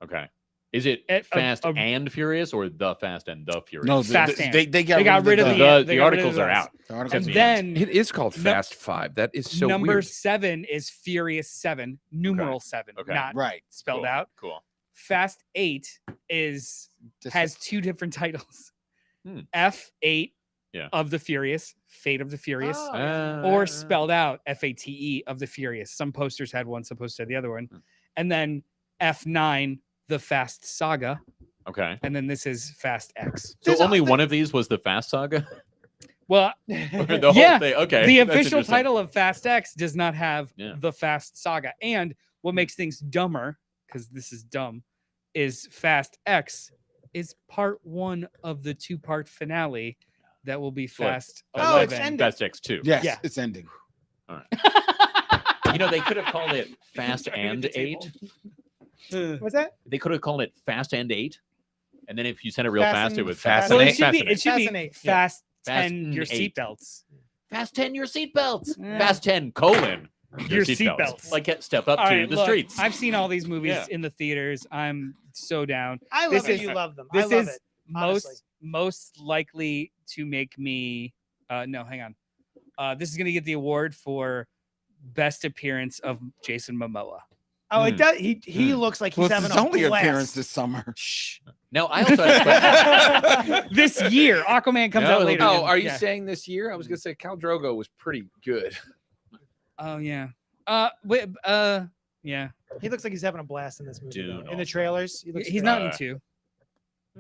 Okay. Is it Fast and Furious or The Fast and the Furious? No, Fast and. they got rid of the, the- the, they got rid of articles the are rest. out. the articles. And the then It is called No- Fast Five. That is so number weird. 7 is Furious 7, numeral 7, Okay. not Right. spelled Cool. out. Cool. Fast 8 is Just has 2 different titles. Hmm. F8 Yeah. of the Furious, Fate of the Furious, Oh. or spelled out FATE of the Furious. Some posters had one, some posters had the other one. Hmm. And then F9, the Fast Saga, Okay. and then this is Fast X. So There's only a- one of these was the Fast Saga? Well, Or the Yeah, whole thing? Okay. the that's official interesting. title of Fast X does not have Yeah. the Fast Saga. And what makes things dumber, because this is dumb, is Fast X is part 1 of the 2-part finale that will be So what? Fast Oh, it's 11. ending. Fast X2. Yes, Yeah. it's ending. You know, they could have called it Fast and 8. What's that? They could have called it Fast and 8. And then if you said it real Fast fast, and- it would Fast Well, and it should be, it should be Fascinate. Fast Fast 10 your 8. seatbelts. Fast 10 your seatbelts. Yeah. Fast 10 colon Your seatbelts. Like step up All to right, the look, streets. I've seen all these movies Yeah. in the theaters. I'm so down. I love This that is- you love them. This I love is it. honestly. most likely to make me no, hang on. This is gonna get the award for best appearance of Jason Momoa. Oh, it Mm. does. He Mm. looks like he's Well, it's having his a only blast. appearance this summer. Shh. Now, I also had a question. This year, Aquaman comes No, out later. Oh, than- are you yeah. saying this year? I was gonna say Cal Drogo was pretty good. Oh yeah. Wait, yeah. He looks like he's having a blast in this movie. though. Dune In the also. trailers, he looks He's great. not Uh, in 2.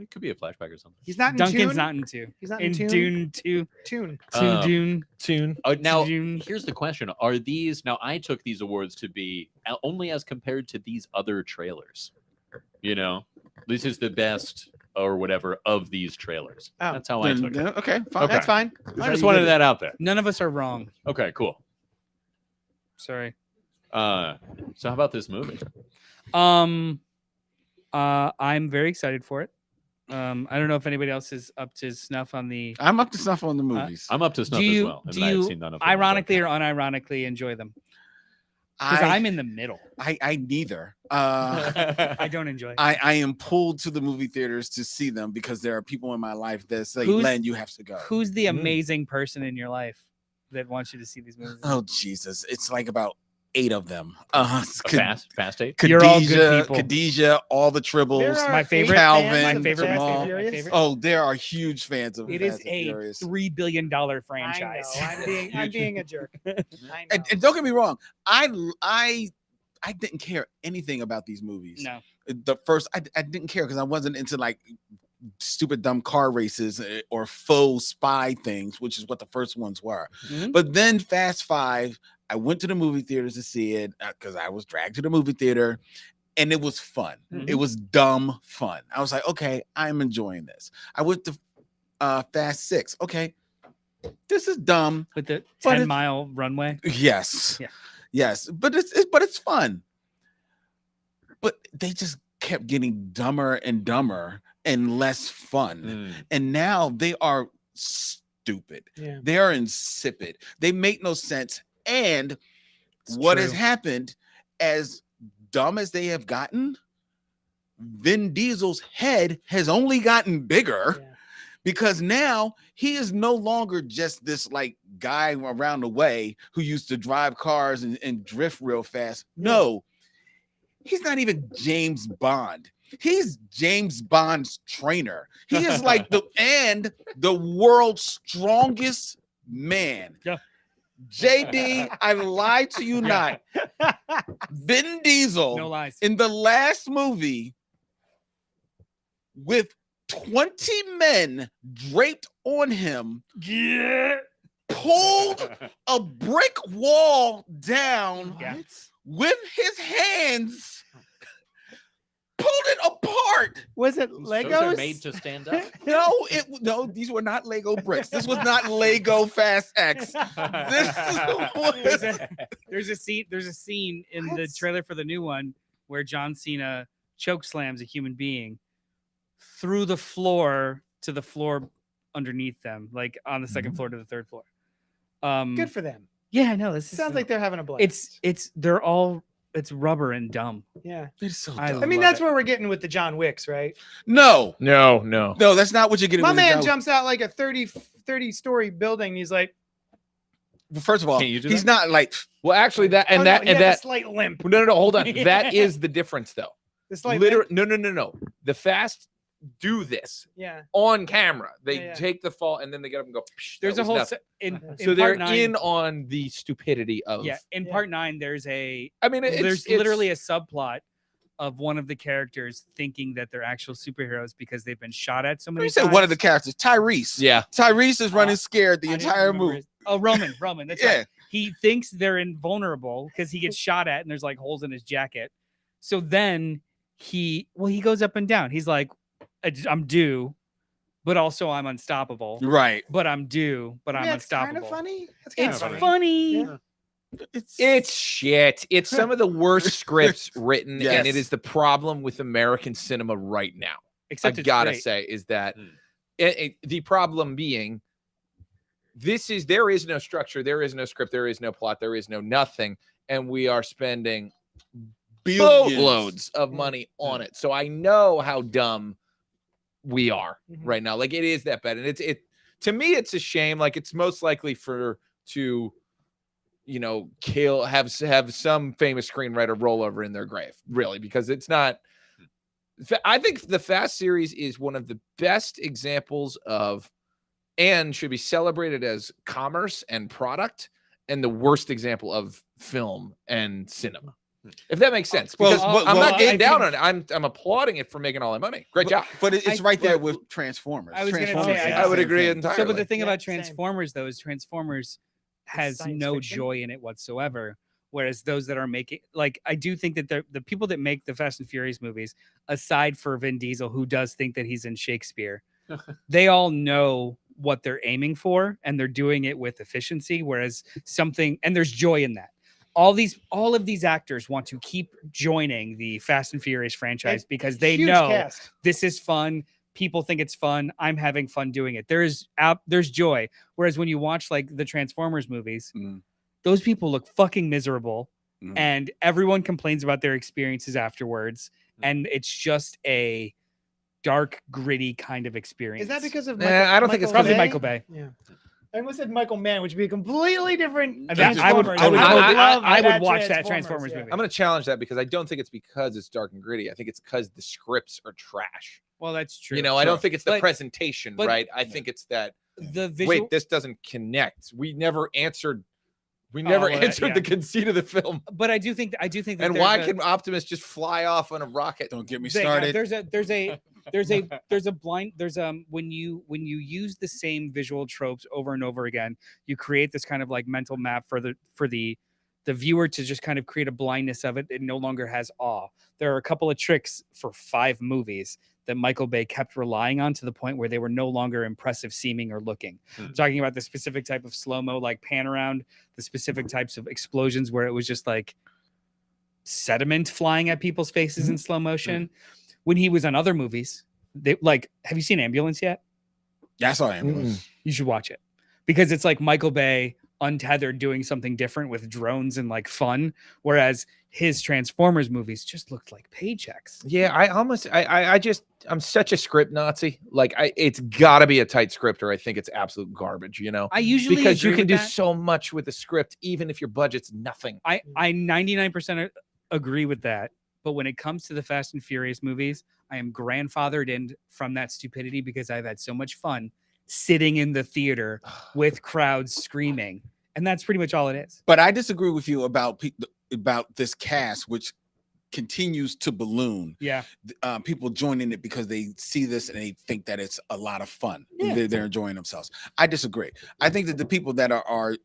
It could be a flashback or something. He's not in Duncan's Tune. not in 2. He's not In in Tune. Dune 2. Tune. Dune. Tune. Now, Dune. here's the question: are these now? I took these awards to be only as compared to these other trailers. You know, this is the best or whatever of these trailers. Oh. That's how I took it. Okay, fine. Okay. That's fine. I just wanted that out there. None of us are wrong. Okay, cool. Sorry. So how about this movie? I'm very excited for it. I don't know if anybody else is up to snuff on the. I'm up to snuff on the movies. I'm up to snuff Do as you well. And do I have you seen none of them, so- ironically or unironically enjoy them? Because I'm in the middle. I neither. I don't enjoy. I am pulled to the movie theaters to see them because there are people in my life that say, Who's- Len, you have to go. Who's the amazing person in your life that wants you to see these movies? Oh, Jesus. It's like about 8 of them. Fast 8. You're all good people. Khadijah, all the There Tribbles. are My favorite- 8 Calvin, fans my of favorite- Fast and Jamal. Furious. my favorite- Oh, there are huge fans of It Fast is and a Furious. $3 billion I franchise. know. I'm being a jerk. I know. And don't get me wrong, I didn't care anything about these movies. No. The first, I didn't care because I wasn't into like stupid dumb car races or faux spy things, which is what the first ones were. Mhm. But then Fast 5, I went to the movie theaters to see it because I was dragged to the movie theater, and it was fun. Mhm. It was dumb fun. I was like, okay, I'm enjoying this. I went to Fast 6. Okay, this is dumb. With the But 10-mile runway. Yes. Yeah. Yes. But it's fun. But they just kept getting dumber and dumber and less fun. And now they are stupid. Yeah. They are insipid. They make no sense. And It's what has true. happened, as dumb as they have gotten, Vin Diesel's head has only gotten bigger. Yeah. Because now he is no longer just this like guy around the way who used to drive cars and drift real fast. No, he's not even James Bond. He's James Bond's trainer. He is like the world's strongest man. Yeah. JD, I lied to you not. Vin Diesel No lies. in the last movie with 20 men draped on him, pulled a brick wall down Yeah. with his hands, pulled it apart. Was it Those Legos? are made to stand up. No, these were not Lego bricks. This was not Lego Fast X. This was There's a scene in the What? trailer for the new one where John Cena choke slams a human being through the floor to the floor underneath them, like on the second floor to the third floor. Good for them. Yeah, I know. This Sounds like they're having a blast. it's rubber and dumb. Yeah. It's so I dumb. I mean, love that's it. where we're getting with the John Wicks, right? No, No. that's not what you're getting. My with the man John- jumps out like a 30-story building. He's like, First of all, Can't you do he's that? not like Well, actually, that oh, and no, that he and has a that. slight limp. No. Hold on. Yeah. That is the difference, though. The slight Literally, limp. no. The Fast do this Yeah. on camera. They Yeah. take the fall and then they get up and go. "Psh, that There's a was whole nothing." in So they're part 9, in on the stupidity of. yeah, in Yeah. part 9 there's I mean, there's literally a subplot of one of the characters thinking that they're actual superheroes because they've been shot at so many you said times. one of the characters, Tyrese. Yeah. Tyrese is running Uh, scared the I didn't entire remember movie. his- Oh, Roman. That's Yeah. right. He thinks they're invulnerable because he gets shot at and there's like holes in his jacket. So then he goes up and down. He's like, I'm due, but also I'm unstoppable. Right. But I'm due, but I'm Yeah, it's kind unstoppable. of funny. It's kind It's of funny. funny. Yeah. It's shit. It's some of the worst scripts written, Yes. and it is the problem with American cinema right now. Except I it's gotta great. say is that Mm. the problem being there is no structure, there is no script, there is no plot, there is no nothing, and we are spending Billions. boatloads of money on it. So I know how dumb we are Mhm. right now. Like it is that bad, and it to me it's a shame. Like it's most likely to have some famous screenwriter roll over in their grave, really, because it's not. I think the Fast series is one of the best examples of, and should be celebrated as commerce and product, and the worst example of film and cinema. If that makes sense, Well, because but- I'm well, not getting I down think- on it. I'm applauding it for making all that money. Great job. But it's I- right there but- with Transformers. I was gonna say, Transformers is I the would same agree thing. entirely. So, but the thing Yeah, about same. Transformers, though, is Transformers has science no fiction. joy in it whatsoever. Whereas those that are making, like, I do think that the people that make the Fast and Furious movies, aside for Vin Diesel, who does think that he's in Shakespeare, they all know what they're aiming for and they're doing it with efficiency. Whereas and there's joy in that. All of these actors want to keep joining the Fast and Furious franchise And because they huge know cast. this is fun. People think it's fun. I'm having fun doing it. There's joy. Whereas when you watch like the Transformers movies, those people look fucking miserable, and everyone complains about their experiences afterwards, and it's just a dark, gritty kind of experience. Is that because of I don't think it's probably Michael Bay? Yeah. I almost said Michael Mann, which would be a completely different. I would watch that Transformers movie. I'm going to challenge that because I don't think it's because it's dark and gritty. I think it's because the scripts are trash. Well, that's true. You know, I don't think it's the presentation, right? I think it's that. The visual. Wait, this doesn't connect. We never answered. We never answered the conceit of the film. But I do think that. And why can Optimus just fly off on a rocket? Don't get me started. When you use the same visual tropes over and over again, you create this kind of like mental map for the viewer to just kind of create a blindness of it. It no longer has awe. There are a couple of tricks for 5 movies that Michael Bay kept relying on to the point where they were no longer impressive seeming or looking. Talking about the specific type of slow-mo, like pan around, the specific types of explosions where it was just like sediment flying at people's faces in slow motion. When he was on other movies, have you seen Ambulance yet? Yeah, I saw Ambulance. You should watch it because it's like Michael Bay untethered doing something different with drones and like fun, whereas his Transformers movies just looked like paychecks. Yeah, I'm such a script Nazi. Like it's got to be a tight script or I think it's absolute garbage, you know. I usually because you agree can with do that. so much with a script even if your budget's nothing. I 99% agree with that, but when it comes to the Fast and Furious movies, I am grandfathered in from that stupidity because I've had so much fun sitting in the theater with crowds screaming, and that's pretty much all it is. But I disagree with you about this cast, which continues to balloon. Yeah, people joining it because they see this and they think that it's a lot of fun. Yeah. They're enjoying themselves. I disagree. I think that the people that are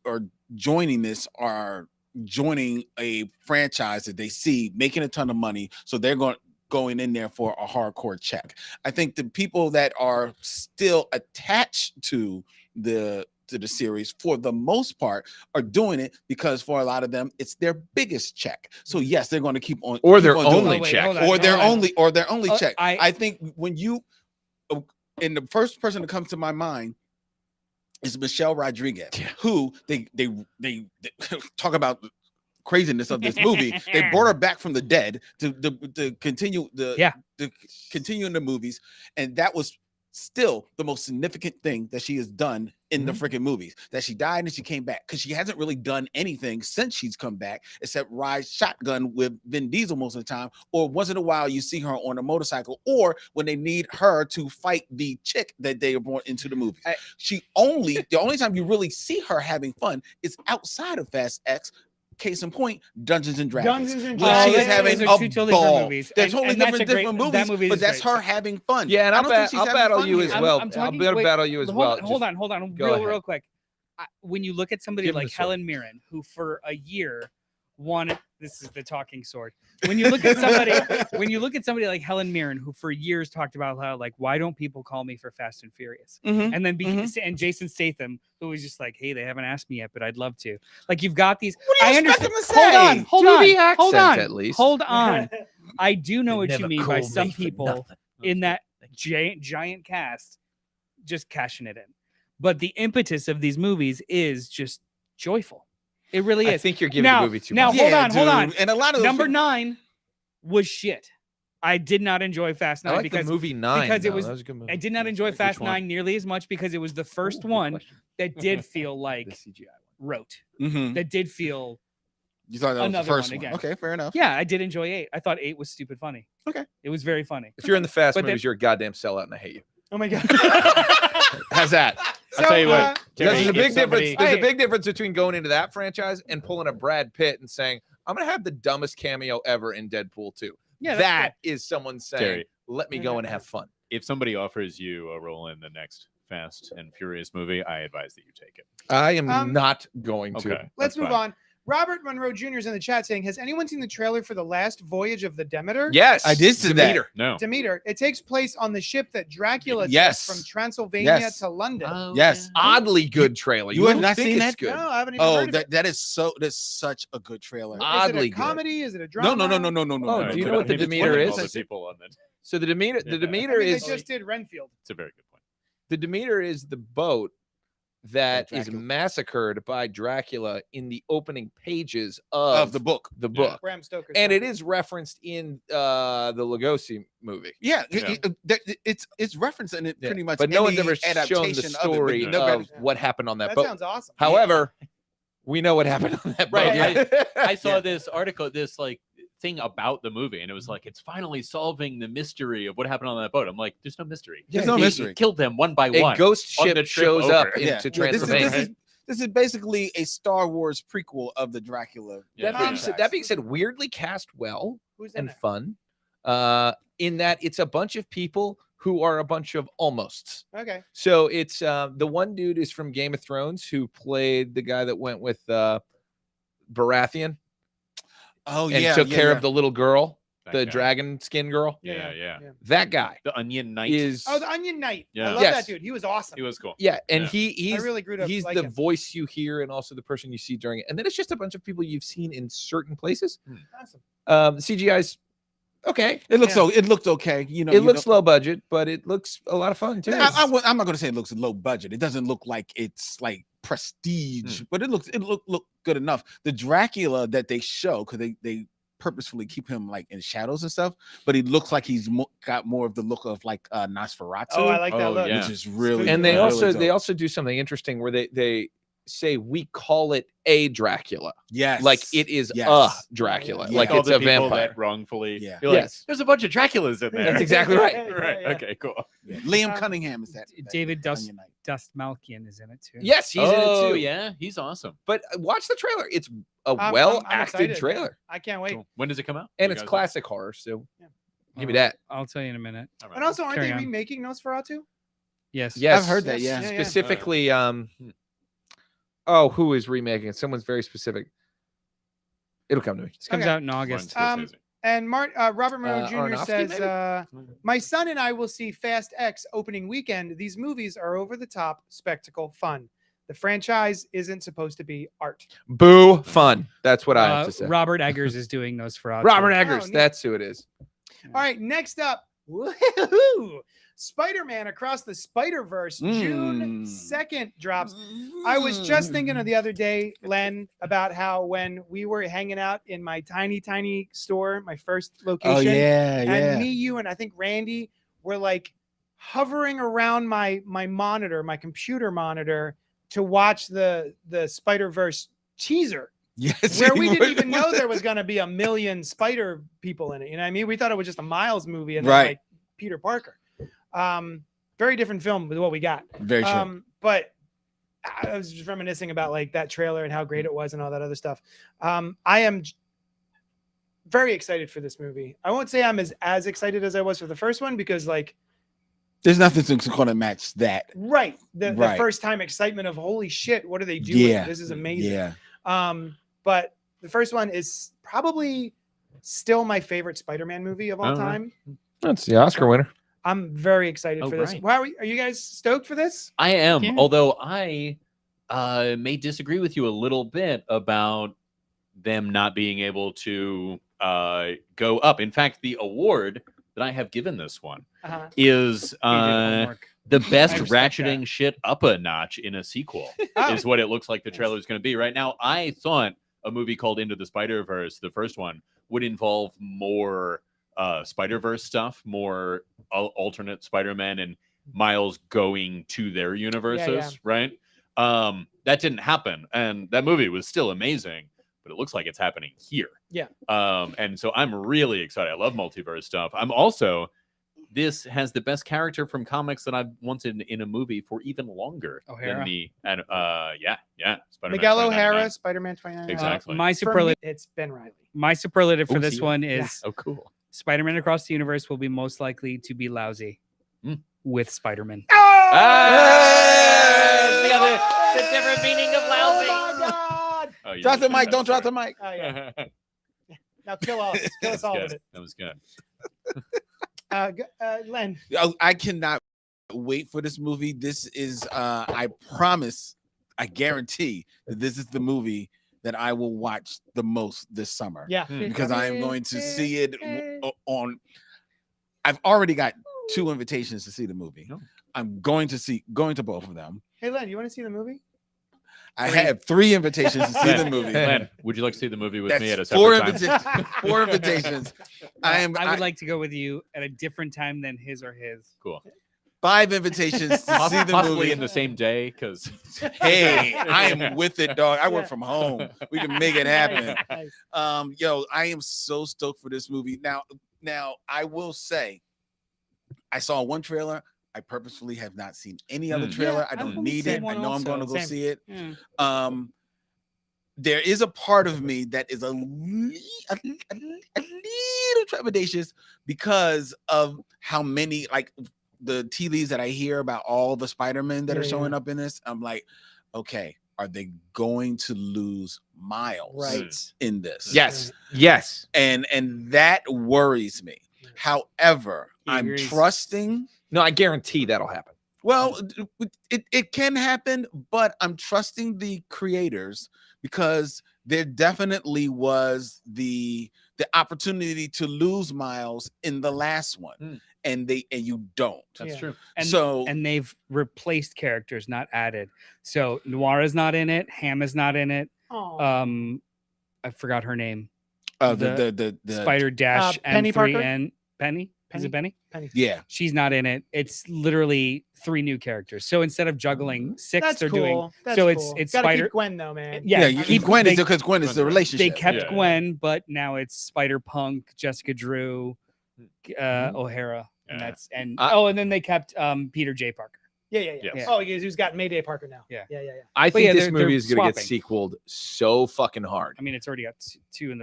joining this are joining a franchise that they see making a ton of money, so they're going in there for a hardcore check. I think the people that are still attached to the series for the most part are doing it because for a lot of them it's their biggest check. So yes, they're going to keep on, or their only check, or their only check. I think when you, and the first person that comes to my mind is Michelle Rodriguez, who they talk about the craziness of this movie. They brought her back from the dead to continue continue in the movies, and that was still the most significant thing that she has done in the freaking movies. That she died and she came back, because she hasn't really done anything since she's come back except ride shotgun with Vin Diesel most of the time, or once in a while you see her on a motorcycle, or when they need her to fight the chick that they brought into the movie. The only time you really see her having fun is outside of Fast X. Case in point, Dungeons and Dragons. She is having a ball. They're totally different movies, but that's her having fun. Yeah, and I'll battle you as well. I'll battle you as well. Hold on, real quick. When you look at somebody like Helen Mirren, who for a year wanted, this is the talking sword. When you look at somebody like Helen Mirren, who for years talked about how, like, why don't people call me for Fast and Furious? And then and Jason Statham, who was just like, hey, they haven't asked me yet, but I'd love to. Like, you've got these. What do you expect them to say? Hold on. I do know what you mean by some people in that giant cast just cashing it in. But the impetus of these movies is just joyful. It really is. I think you're giving the movie too much. Hold on. And a lot of number 9 was shit. I did not enjoy Fast 9 because the movie 9 because that was a good movie. I did not enjoy Fast 9 nearly as much because it was the first one that did feel like CGI rote. That did feel. You thought that was the another first one one. again. Okay, fair enough. Yeah, I did enjoy 8. I thought 8 was stupid funny. Okay, it was very funny. If you're in the Fast But movies, you're a goddamn sellout, and I hate you. Oh my god. How's that? I'll tell you what. There's a big difference. There's a big difference between going into that franchise and pulling a Brad Pitt and saying, "I'm gonna have the dumbest cameo ever in Deadpool 2." Yeah, that is someone saying, Terry, "Let me go and have fun." If somebody offers you a role in the next Fast and Furious movie, I advise that you take it. I am not going to. Okay, Let's move on. Robert Monroe Jr. is in the chat saying, has anyone seen the trailer for the last voyage of the Demeter? Yes, I did see that. No. Demeter. It takes place on the ship that Dracula Yes. took from Transylvania Yes. to London. Yes. Oddly good trailer. You have don't not think seen it's that? Good. No, I haven't even Oh, heard of it. that's such a good trailer. Is Oddly it a good. comedy? Is it a drama? No. Oh, do you know what the Demeter is? All the people on the So the Demeter, Yeah. the Demeter They is just did Renfield. It's a very good point. the Demeter is the boat that is Dracula. massacred by Dracula in the opening pages Of the book. The Yeah. book, Bram Stoker. and stuff. it is referenced in the Lugosi movie. Yeah, Yeah. it's referencing it Yeah. pretty much. But no one's any ever shown the adaptation of it, story but of, nobody- what happened on that That boat. sounds awesome. However, we know what happened on that boat. Right, I saw Yeah. this article, this like thing about the movie, and it was like it's finally solving the mystery of what happened on that boat. I'm like, there's no mystery. There's no He mystery. killed them one by A one. ghost on ship the trip shows up over. Yeah. into Yeah, this is- Transylvania. This is basically a Star Wars prequel of the Dracula. Yeah. That being said, weirdly cast well Who's in and it? fun. In that it's a bunch of people who are a bunch of almosts. Okay. So it's the one dude is from Game of Thrones who played the guy that went with Baratheon Oh and yeah, took yeah, care yeah. of the little girl, That the guy. dragon skin girl. Yeah. That guy The Onion Knight. is Oh, the Onion Knight. I Yeah. love Yes. that dude. He was awesome. He was cool. yeah, and Yeah. he's I really grew to he's like the him. voice you hear and also the person you see during it. And then it's just a bunch of people you've seen in certain places. Awesome. CGI's okay. It looks Yeah. it looked okay. You know, It you looks know- low budget, but it looks a lot of fun too. I'm not going to say it looks low budget. It doesn't look like it's like prestige, but it looked good enough. The Dracula that they show, because they purposefully keep him like in shadows and stuff, but he looks like he's got more of the look of like Nosferatu. Oh, I like that Oh, look. yeah. Which is really And they really also dope. they also do something interesting where they say we call it a Dracula, yes, like it is Yes. a Dracula, Yeah. like all it's the a people vampire. that wrongfully. Yeah. You're like, Yes. there's a bunch of Draculas in there. That's exactly right. Right. Yeah. Okay. Cool. Yeah. Liam Um, Cunningham is that David Onion Knight. Dust Malkian is in it too. Yes, he's in it Oh too. yeah, he's awesome. But watch the trailer; it's a I'm well excited. acted trailer, I can't wait. Cool. When does it come out? and You it's guys know? classic horror. So Yeah. give me that. I'll tell you in a minute. All right. And also, aren't Carry they on. remaking Nosferatu? Yes. Yes, I've heard that. Yes. Yeah, Yeah. specifically. Oh, who is remaking it? Someone's very specific. It'll come to me. This comes Okay. out in August. Martin Scorsese. And Robert Monroe Jr. Aronofsky, says, maybe? my son and I will see Fast X opening weekend. These movies are over the top, spectacle, fun. The franchise isn't supposed to be art. Boo, fun. That's what I have to say. Robert Eggers is doing Nosferatu. Robert Eggers. neat. That's who it is. All right, next up, woohoo, Spider-Man Across the Spider-Verse, June 2nd drops. I was just thinking of the other day, Len, about how when we were hanging out in my tiny store, my first location, Oh yeah, yeah. and me, you, and I think Randy were like hovering around my monitor, my computer monitor, to watch the Spider-Verse teaser, Yes, where we didn't even know there was going to be a million spider people in it. You know what I mean? We thought it was just a Miles movie and then, Right. like Peter Parker. Very different film with what we got. Very true. But I was just reminiscing about like that trailer and how great it was and all that other stuff. I am very excited for this movie. I won't say I'm as excited as I was for the first one because like There's nothing to going to match that. the Right. first time excitement of holy shit, what are they doing? Yeah. This is amazing. Yeah. But the first one is probably still my favorite Spider-Man movie of all All right. time. That's the Oscar winner. I'm very excited Oh, for this. right. Wow, are you guys stoked for this? I am, Yeah. although I may disagree with you a little bit about them not being able to go up. In fact, the award that I have given this one Uh-huh. is He did homework. the best I respect ratcheting shit up a notch in a sequel. Oh. Is what it looks like the trailer is going to be. Right now, I thought a movie called Into the Spider-Verse, the first one, would involve more Spider-Verse stuff, more alternate Spider-Man and Miles going to their universes, right? That didn't happen, and that movie was still amazing, but it looks like it's happening here. Yeah. And so I'm really excited. I love multiverse stuff. I'm also, this has the best character from comics that I've wanted in a movie for even longer O'Hara. than the, and yeah, Spider-Man Miguel 2099. O'Hara, Spider-Man 29. Exactly. My For me, superlative, it's Ben Riley. my superlative for Ooh, this see, one yeah. is Oh, cool. Spider-Man Across the Universe will be most likely to be lousy with Spider-Man. It's a different meaning of lousy. Oh my god! Oh, you Drop the mentioned mic. that, Don't drop the sorry. mic. Oh yeah. That Now kill us. Kill us was all good. with it. That was good. Len. I cannot wait for this movie. This is I promise, I guarantee that this is the movie that I will watch the most this summer. Yeah. Hmm. Because I am going to see it on I've already got 2 invitations to see the movie. Oh. I'm going to both of them. Hey, Len, you want to see the movie? I have 3 invitations to see the movie. Len, would you like to see the movie with me at a That's 4 separate time? invitations. 4 invitations. I would like to go with you at a different time than his or his. Cool. 5 invitations to see the Possibly movie. in the same day, because Hey, I am with it, dog. I work from home. We can make it happen. Nice. Yo, I am so stoked for this movie. Now I will say, I saw one trailer. I purposefully have not seen any other trailer. Yeah, I I've don't only need seen it. I one know I'm going to also. go Same. see it. Yeah. There is a part of me that is a little trepidatious because of how many, like, the tea leaves that I hear about all the Spider-Men that are showing up in this. I'm like, okay, are they going to lose Miles Right. in this? Yes. Yes. And that worries me. However, He I'm agrees. trusting. No, I guarantee that'll happen. Well, it can happen, but I'm trusting the creators because there definitely was the opportunity to lose Miles in the last one, and you don't. that's true. And they've replaced characters, not added. So Noir is not in it. Ham is not in it. Oh. I forgot her name. The Spider Dash Penny M3 Parker? and Penny. Is it Penny? yeah. She's not in it. It's literally 3 new characters. So instead of juggling 6, That's they're cool. doing. That's so cool. it's Gotta Spider. keep Gwen though, man. Yeah, you I keep mean, Gwen they- because Gwen is the They relationship. kept Yeah. Gwen, but now it's Spider Punk, Jessica Drew, O'Hara, and Yeah. that's and I- and then they kept Peter J. Parker. Yeah. Yes. Oh, who's got Mayday Parker now? Yeah. Yeah. I think yeah, this they're movie is going to get swapping. sequeled so fucking hard. I mean, it's already got two in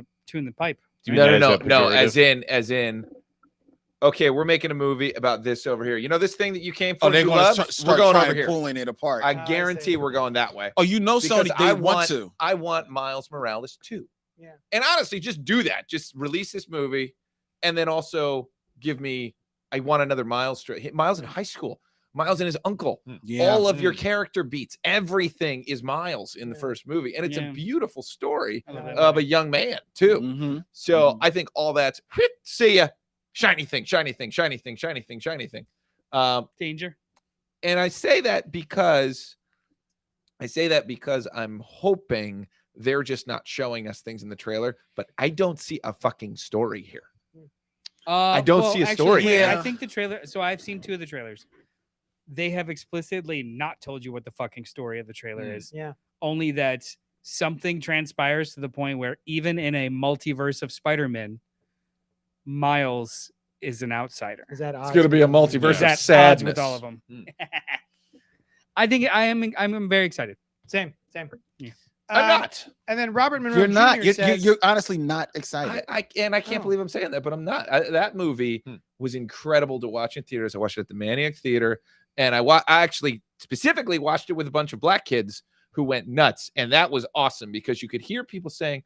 the pipe. Do you mean that as a No. pejorative? As in. Okay, we're making a movie about this over here. You know this thing that you came for? Oh, they're you going love? to We're going over trying here. pulling it apart. I I guarantee see. we're going that way. Oh, you know, Because Sony, they I want to. I want Miles Morales too. Yeah. And honestly, just do that. Just release this movie, and then also give me. I want another Miles story. Miles in high school. Miles and his uncle. Yeah. All of your character beats. Everything is Miles in the Yeah. first movie, and it's Yeah. a beautiful story I love that of movie. a young man too. Mhm. So Mhm. I think all that's see ya. Shiny thing, shiny thing, shiny thing, shiny thing, shiny thing. Danger. And I say that because I'm hoping they're just not showing us things in the trailer, but I don't see a fucking story here. I don't see a story. Yeah, Yeah. I think the trailer. So I've seen 2 of the trailers. They have explicitly not told you what the fucking story of the trailer is. Yeah. Only that something transpires to the point where even in a multiverse of Spider-Man, Miles is an outsider. Is that It's going to be a multiverse Is of at odds sadness. with all of them. Mm. I think I'm very excited. Same. Yeah. I'm not. And then Robert Monroe You're not. Jr. You're, says, you're honestly not excited. I can't Oh. believe I'm saying that, but I'm not. That movie was incredible to watch in theaters. I watched it at the Maniac Theater, and I actually specifically watched it with a bunch of black kids who went nuts, and that was awesome because you could hear people saying,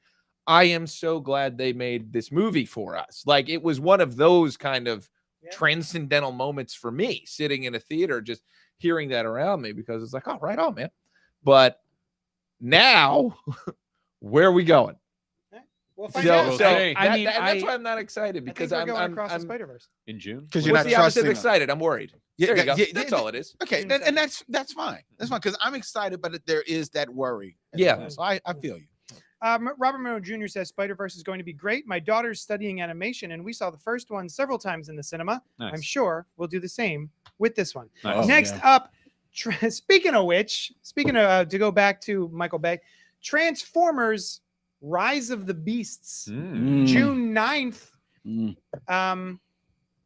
"I am so glad they made this movie for us." Like it was one of those kind of Yeah. transcendental moments for me, sitting in a theater, just hearing that around me because it's like, "Oh, right on, man." But now, where are we going? We'll So, find out. so Okay. that's why I'm not excited I think because we're I'm, going I'm, across the I'm Spider-Verse. In June? Because you're what's not the opposite trusting of them. excited? I'm worried. Yeah, There you go. yeah, That's yeah, all it is. Okay, June and that's fine. That's fine because I'm excited, but there is that worry. as Yeah. well. So I feel you. Robert Monroe Jr. says Spider-Verse is going to be great. My daughter's studying animation, and we saw the first one several times in the cinema. Nice. I'm sure we'll do the same with this one. Nice. Oh, Next yeah. up, speaking of to go back to Michael Bay, Transformers: Rise of the Beasts, Mm. June 9th. Mm.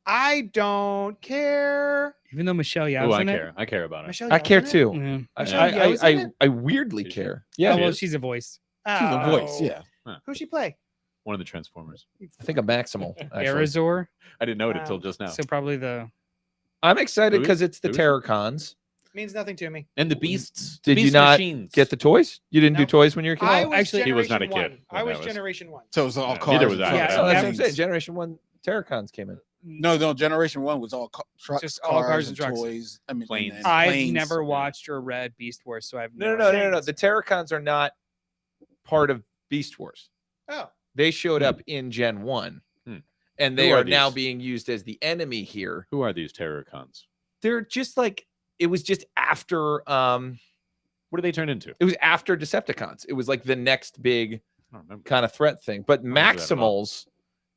I don't care. Even though Michelle Oh, Yeoh's I in it. care. I care about it. Michelle I Yeoh's care in it? too. Yeah. Michelle Yeoh's in it? I weirdly Is she? care. Oh, Yeah, well, is. she's a voice. She's a voice. Oh. Yeah. Who's she play? One of the Transformers. I think a maximal. Actually. Arizor. I didn't know it Wow. until just now. So probably the. I'm excited Who is- because it's the who is- Terracons. Means nothing to me. And the Beasts. Did the you Beast not machines. Get the toys? You didn't do No. toys when you were a kid? I Oh, was actually, he was not a Generation kid One. I when was that was- Generation 1. So it's all Yeah, cars. neither was and I. trucks Yeah, Oh, and that's what I'm things. saying. Generation 1 Terracons came in. No, Generation 1 was all trucks, Just all cars and and trucks. toys. I mean, Planes. and I've planes. never watched or read Beast Wars, so I have No. idea. The Terracons are not part of Beast Wars. Oh, They showed up in Gen 1. Hmm. and they Who are are now these? being used as the enemy here. Who are these terror cons? They're just like it was just after What do they turn into? it was after Decepticons. It was like the next big I don't remember. kind of threat thing. But remember that at all. Maximals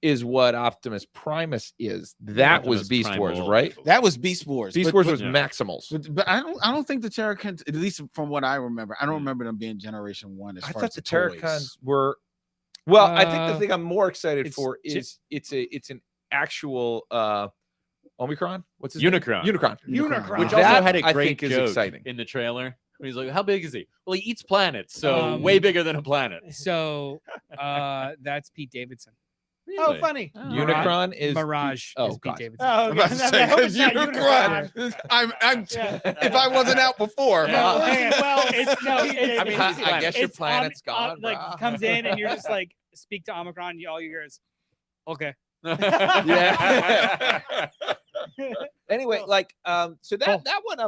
is what Optimus Primus is. That was Optimus Beast Wars, Primal, right? actually. That was Beast Wars. Beast but- Wars but- was yeah. Maximals. But I don't think the Terracons, at least from what I remember, I don't remember them being Generation 1 as I far thought as the toys. Terracons were. Well, I think the Uh, thing I'm more excited it's for J- is it's an actual Omicron. What's his Unicron. name? Unicron. Unicron. Which That, also had a I great think, is joke exciting. in the trailer. He's like, "How big is he?" Well, he eats planets, so Um, way bigger than a planet. So that's Pete Davidson. Oh, Really? funny. Oh. Unicron is Mirage Oh is Pete God. Davidson. Oh, I'm about to okay. say, I hope 'cause it's not Unicron. I'm Yeah. if I wasn't out before. No, hang on. well, it's no. It's, I mean, it's- I guess your it's planet's gone, like brah. comes in and you're just like speak to Omicron. All you hear is, okay. Yeah. Anyway, Cool. like so that Cool. that one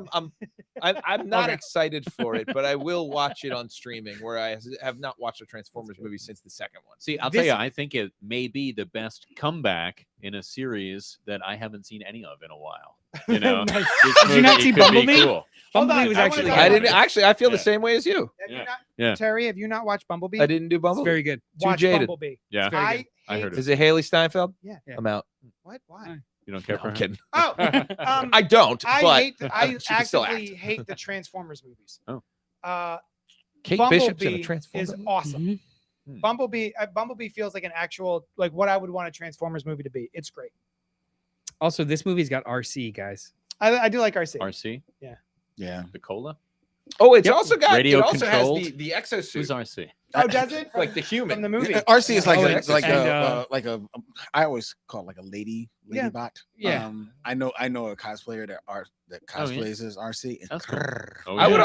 I'm not Okay. excited for it, but I will watch it on streaming where I have not watched a Transformers movie since the second one. See, I'll This- tell you, I think it may be the best comeback in a series that I haven't seen any of in a while. You know, Nice. This Did you not movie see could be Bumblebee? cool. Hold Bumblebee on, was I wanna actually. talk I about didn't actually. I feel the Yeah. same way as you. Have you Yeah. not, Yeah. Terry, have you not watched Bumblebee? I didn't do It's Bumblebee. very good. Too Watch jaded. Bumblebee. Yeah, very good. I heard hate- it. Is it Haley Steinfeld? Yeah. Yeah. I'm out. What? Why? Fine. You don't care No, for I'm her? kidding. Oh, I don't. I but hate. I she can still actively act. hate the Transformers movies. Oh. Kate Bumblebee Bishop's in a Transformer. is awesome. Mhm. Bumblebee feels like an actual like what I would want a Transformers movie to be. It's great. Also, this movie's got RC guys. I do like RC. RC, Yeah. the cola. Oh, it's Yep. also got. Radio it also has controlled. the exosuit, Who's RC? Oh, does it? like the human. From the movie. RC is like Oh, a it's- like and, a like a I always call it like a lady Yeah. bot. Yeah. I know a cosplayer that Oh, yeah. cosplays as RC. And That's cool. Oh, I would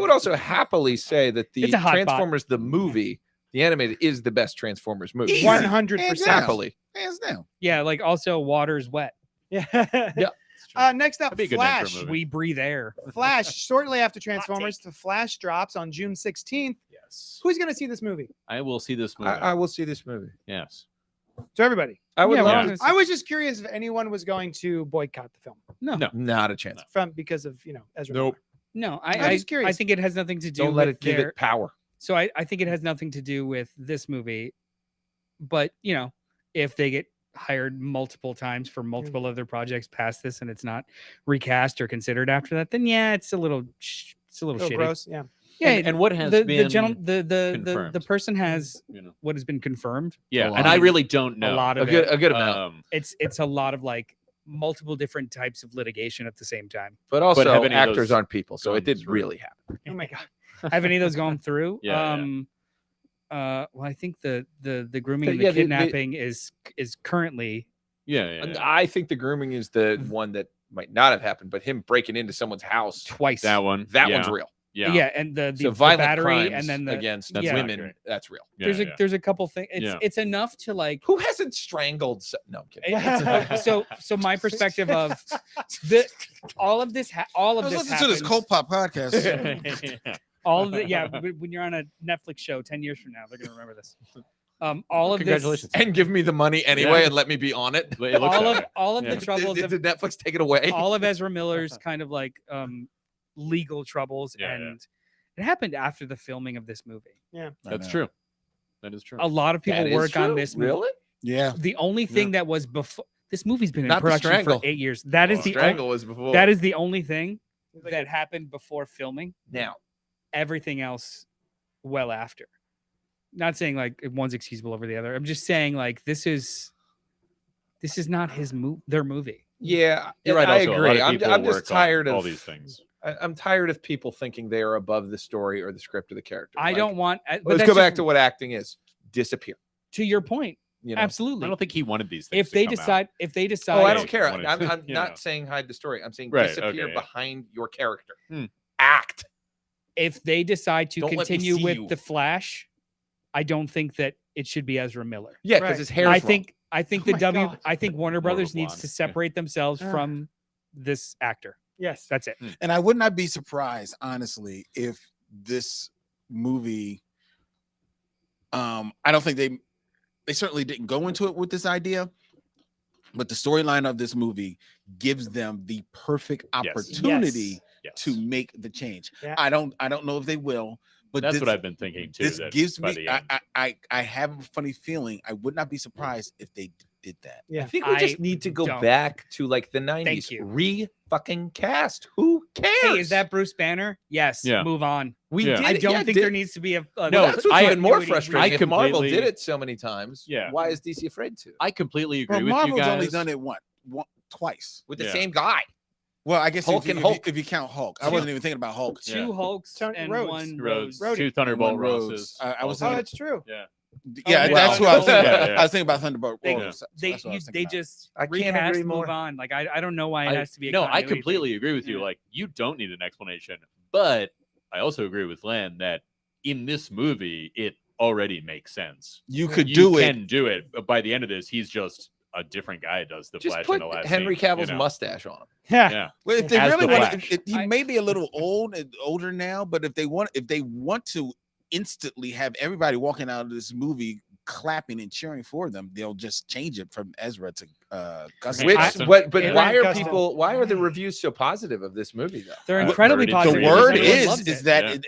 yeah. also happily say that the It's a hot bot. Transformers the movie, the animated, is the best Transformers movie. Easy. 100%. Yeah. Happily. hands down. Yeah, like also water's wet. Yeah. Yeah. Next up, That'd be a good name for a Flash. movie. We breathe air. Flash. Shortly after Transformers, the Flash drops on June 16th. Yes, Who's going to see this movie? I will see this movie. I will see this movie. Yes, So everybody. I would Yeah, love yeah. to. I was just curious if anyone was going to boycott the film No, No. Not a chance. because of Ezra. Nope. Miller. no. I'm I just curious. I think it has nothing to do Don't let with it give their. it power. So I think it has nothing to do with this movie, but if they get hired multiple times for multiple other projects past this and it's not recast or considered after that, then yeah, it's a little Little shitty. gross. Yeah. Yeah, and what has the been the confirmed? person has you know, what has been confirmed. yeah, A and lot. I really don't know A lot A of good it. a good amount. It's a lot of like multiple different types of litigation at the same time. But also have any of actors those aren't people, so it gone did through? really happen. Oh my god. Have any of those gone through? Yeah, Well, I think the grooming and the Yeah, the- kidnapping is currently yeah, And I think the grooming is the one that might not have happened, but him breaking into someone's house, twice. that one. that yeah, one's real. yeah, and the So the violent battery crimes and then the against That's yeah. women, accurate. that's real. Yeah, there's a couple things. Yeah. It's enough to like. Who hasn't strangled? No, I'm kidding. So my perspective of the all of this I was listening to this happens- CultPop podcast. all of the when you're on a Netflix show 10 years from now, they're gonna remember this. All of Congratulations. And give me the money anyway Yeah. and let me be on it. It looks all that of way. all of Yeah. the troubles Did, of did Netflix take it away? all of Ezra Miller's kind of like legal troubles, Yeah, and it happened after the filming of this movie. That's true. That is true. A lot of people That is work on true? this movie. Really? Yeah. The only thing that was before this movie's been in Not the production strangle. for 8 years. That is Oh, the strangle was before. that is the only thing He's like, that happened before filming. now. Everything else, well after. Not saying like one's excusable over the other. I'm just saying like this is not their movie. Yeah, You're right. I Also, a lot agree. of I'm people just work on tired of all these things. I'm tired of people thinking they are above the story or the script or the character. I Like, don't want. But Let's that's go back just- to what acting is. Disappear. to your point. You know? Absolutely. I don't think he wanted these things. If to they come out. decide, Oh, I Right. don't care. Wanted I'm to, you know. not saying hide the story. I'm saying Right, disappear okay, yeah. behind your character. Hmm. Act. if they decide to Don't let me continue see with you. the Flash, I don't think that it should be Ezra Miller. Yeah, because Right. his hair. I think Oh my God. I think Warner More of a Brothers needs blonde. to Yeah. separate themselves Ugh. from this actor. yes. That's it. And I would not be surprised, honestly, if this movie I don't think they certainly didn't go into it with this idea, but the storyline of this movie gives them the perfect opportunity Yes. to make the change. Yeah. I don't know if they will, but That's this, what I've been thinking too. this that gives by me the end. I have a funny feeling. I would not be surprised if they did that. Yeah. I think we just I need to go don't. back to like the 90s. Thank you. Re-fucking cast. Who cares? Hey, is that Bruce Banner? Yes. Yeah. Move on. we Yeah. did? I don't yeah, think did- there needs to be a Well, No, that's what's I- even more continuity frustrating. I If Marvel completely- did it so many times, Yeah. why is DC afraid to? I completely agree Well, with Marvel's you guys. only done it twice. With the Yeah. same guy. Well, I guess Hulk if, and you, Hulk. if you count Hulk, I Two- wasn't even thinking about Hulk. Yeah. Two Hulks Turn- and Rhodes. one Rhodes, Rhodey. two Thunderbolt And one Rhodes. Rosses. I was Oh, thinking- that's true. yeah. Yeah, yeah. that's what I was thinking. Yeah, yeah. I was thinking about Thunderbolt. They- Rhodes. That's They what I was they thinking about. just I can't recast, agree more. move on. Like I don't know why it has to be a No, I continuity completely thing. agree with you. Yeah. Like, you don't need an explanation, but I also agree with Len that in this movie, it already makes sense. You could You do it. can do it, but by the end of this, he's just a different guy. Does the Just Flash put in the last Henry scene, Cavill's you know? mustache on him. Yeah. Yeah, Well, if they As really the want, Flash. he I- may be a little older now, but if they want to instantly have everybody walking out of this movie clapping and cheering for them, they'll just change it from Ezra to Gus. Grant Which, Gustin. but Yeah. why are Gustin. people? Why are the reviews so positive of this movie though? They're I've incredibly heard it. positive. The Everyone word Everyone is loves it. that Yeah.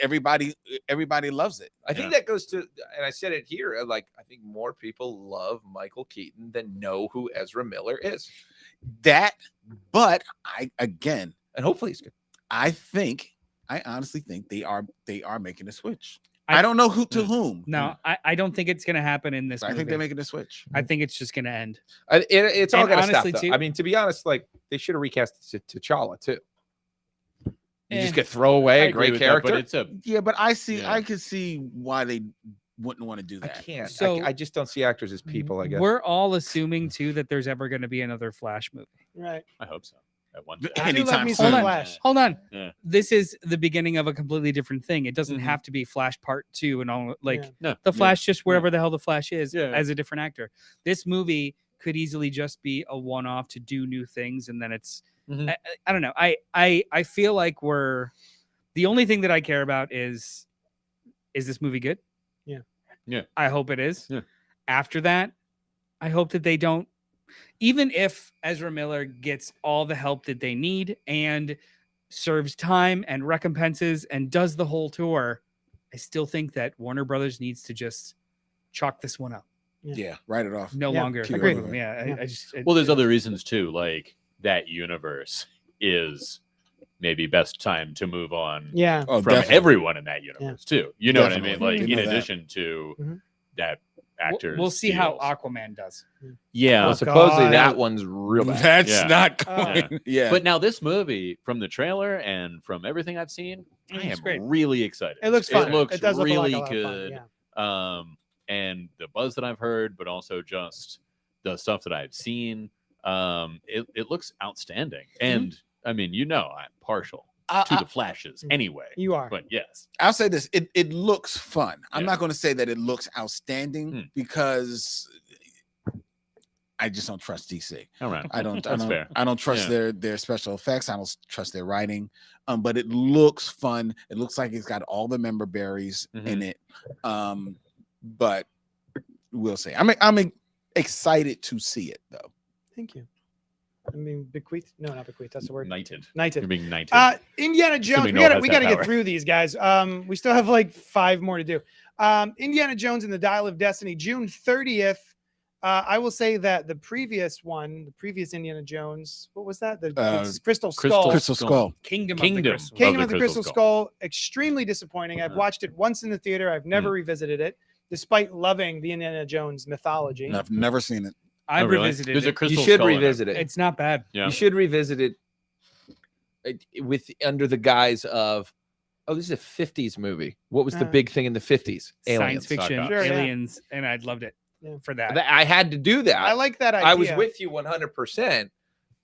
everybody loves it. I think Yeah. that goes to, and I said it here. Like, I think more people love Michael Keaton than know who Ezra Miller is, That, but again, and hopefully he's good. I honestly think they are making a switch. I- I don't know who to whom. No, I don't think it's going to happen in this but I movie. think they're making a switch. I think it's just going to end. It's all And gonna stop. honestly, Though. too- I mean, to be honest, like they should have recast T'Challa too. You Eh. just could throw away I a agree great with that, character. but it's a Yeah, but I Yeah. could see why they wouldn't want to do I that. can't. So- I just don't see actors as people. I guess. We're all assuming too that there's ever going to be another Flash movie. Right. I hope so. At one I do love Anytime me soon. some Hold on. Flash. Hold on. Yeah. This is the beginning of a completely different thing. It doesn't Mhm. have to be Flash Part 2 and all. Like Yeah. No, the Flash, just wherever the hell the Flash is, Yeah. as a different actor. This movie could easily just be a one-off to do new things, and then it's. Mhm. I don't know. I feel like we're. The only thing that I care about is this movie good? Yeah. Yeah. I hope it is. Yeah. After that, I hope that they don't. Even if Ezra Miller gets all the help that they need and serves time and recompenses and does the whole tour, I still think that Warner Brothers needs to just chalk this one up. Yeah, write it off. No Yeah, longer. agreed. Yeah, Yeah. I just. Well, there's other reasons too. Like, that universe is maybe best time to move on Yeah. Oh, from definitely. everyone in that universe too. You know what I mean? Definitely. Like, We in know that. addition to Mhm. that actors. We'll see how deals. Aquaman does. Yeah, Well, supposedly God. that one's real bad. That's Yeah. not Yeah. coming. Yeah. but now this movie, from the trailer and from everything I've seen, I It's am great. really excited. It looks fun. It looks does look really like a lot of fun, good. yeah. And the buzz that I've heard, but also just the stuff that I've seen, it looks outstanding. And I mean, I'm partial to the flashes anyway. You are. But yes, I'll say this: it looks fun. I'm Yeah. not going to say that it looks outstanding Hmm. because I just don't trust DC. all right. I don't. That's fair. I don't trust Yeah. their special effects. I don't trust their writing. But it looks fun. It looks like it's got all the member berries in it. But we'll see. I'm excited to see it though. Thank you. I mean, bequeath. No, not bequeath. That's the word. Knighted. Knighted. You're being knighted. Indiana Jones. Assuming We Noel gotta has we that gotta get power. through these guys. We still have like 5 more to do. Indiana Jones and the Dial of Destiny, June 30th. I will say that the previous Indiana Jones, what was that? The Crystal Skull. Crystal Skull. Kingdom Kingdom. of the Crystal. Kingdom of the Crystal Skull. Extremely disappointing. I've watched it once in the theater. I've never revisited it, despite loving the Indiana Jones mythology. And I've never seen it. I Oh, really? revisited There's a it. crystal You should skull in it. revisit it. It's not bad. Yeah. You should revisit it with under the guise of, oh, this is a 50s movie. What was the Uh, big thing in the 50s? Science fiction, Sci-fi. Sure, yeah. aliens, and I loved it Yeah. for that. I had to do that. I like that idea. I was with you 100%.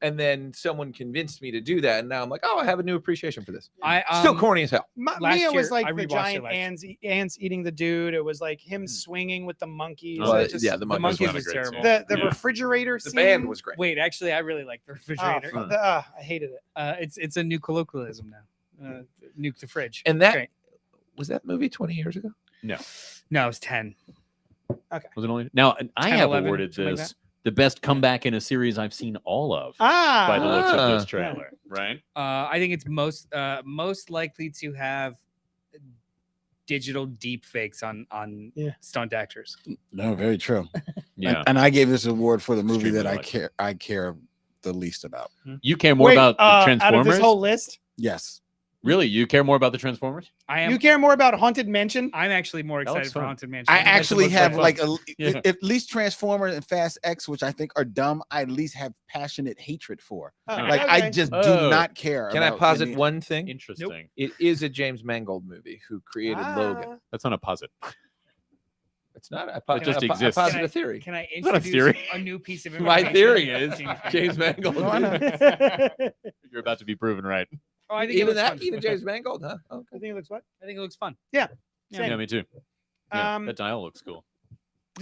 And then someone convinced me to do that. And now I'm like, oh, I have a new appreciation for this. I Still corny as hell. last Mia was year, like I the rewatched it giant last year. ants eating the dude. It was like him swinging with the monkeys. Oh, It just- yeah, the The monkeys monkeys not a was great terrible. scene. the Yeah. refrigerator The scene. band was great. Wait, actually, I really like the Oh, refrigerator. I hated it. It's a new colloquialism now. Nuke the fridge. And that Great. was that movie 20 years ago? No, it's 10. Was it only now? And I 10, have 11, awarded something like this the best comeback in a series I've seen all of by the looks of this trailer, right? I think it's most likely to have digital deep fakes on stunt actors. No, very true. Yeah. And I gave this award for the movie Extremely that likely. I care the least about. You care more Wait, about the out of Transformers? this whole list, Yes. Really? You care more about the Transformers? you care more about Haunted Mansion? I'm actually more That looks excited for fun. Haunted Mansion. I That actually looks have fun. like Yeah. at least Transformers and Fast X, which I think are dumb. I at least have passionate hatred for. Oh, Like I okay. just Oh. do not care. Can I about posit any- one thing? Interesting. It is a James Mangold movie who created Logan. That's not a posit. It's not. It just I exists. posit a theory. Can I not a introduce theory. a new piece of My information? theory is James Mangold. No, I know. You're about to be proven right. Oh, I think it Even looks that, fun. even James Mangold, huh? Okay. I think it looks what? I think it looks fun. Yeah. Yeah, me too. Yeah, Um, that dial looks cool.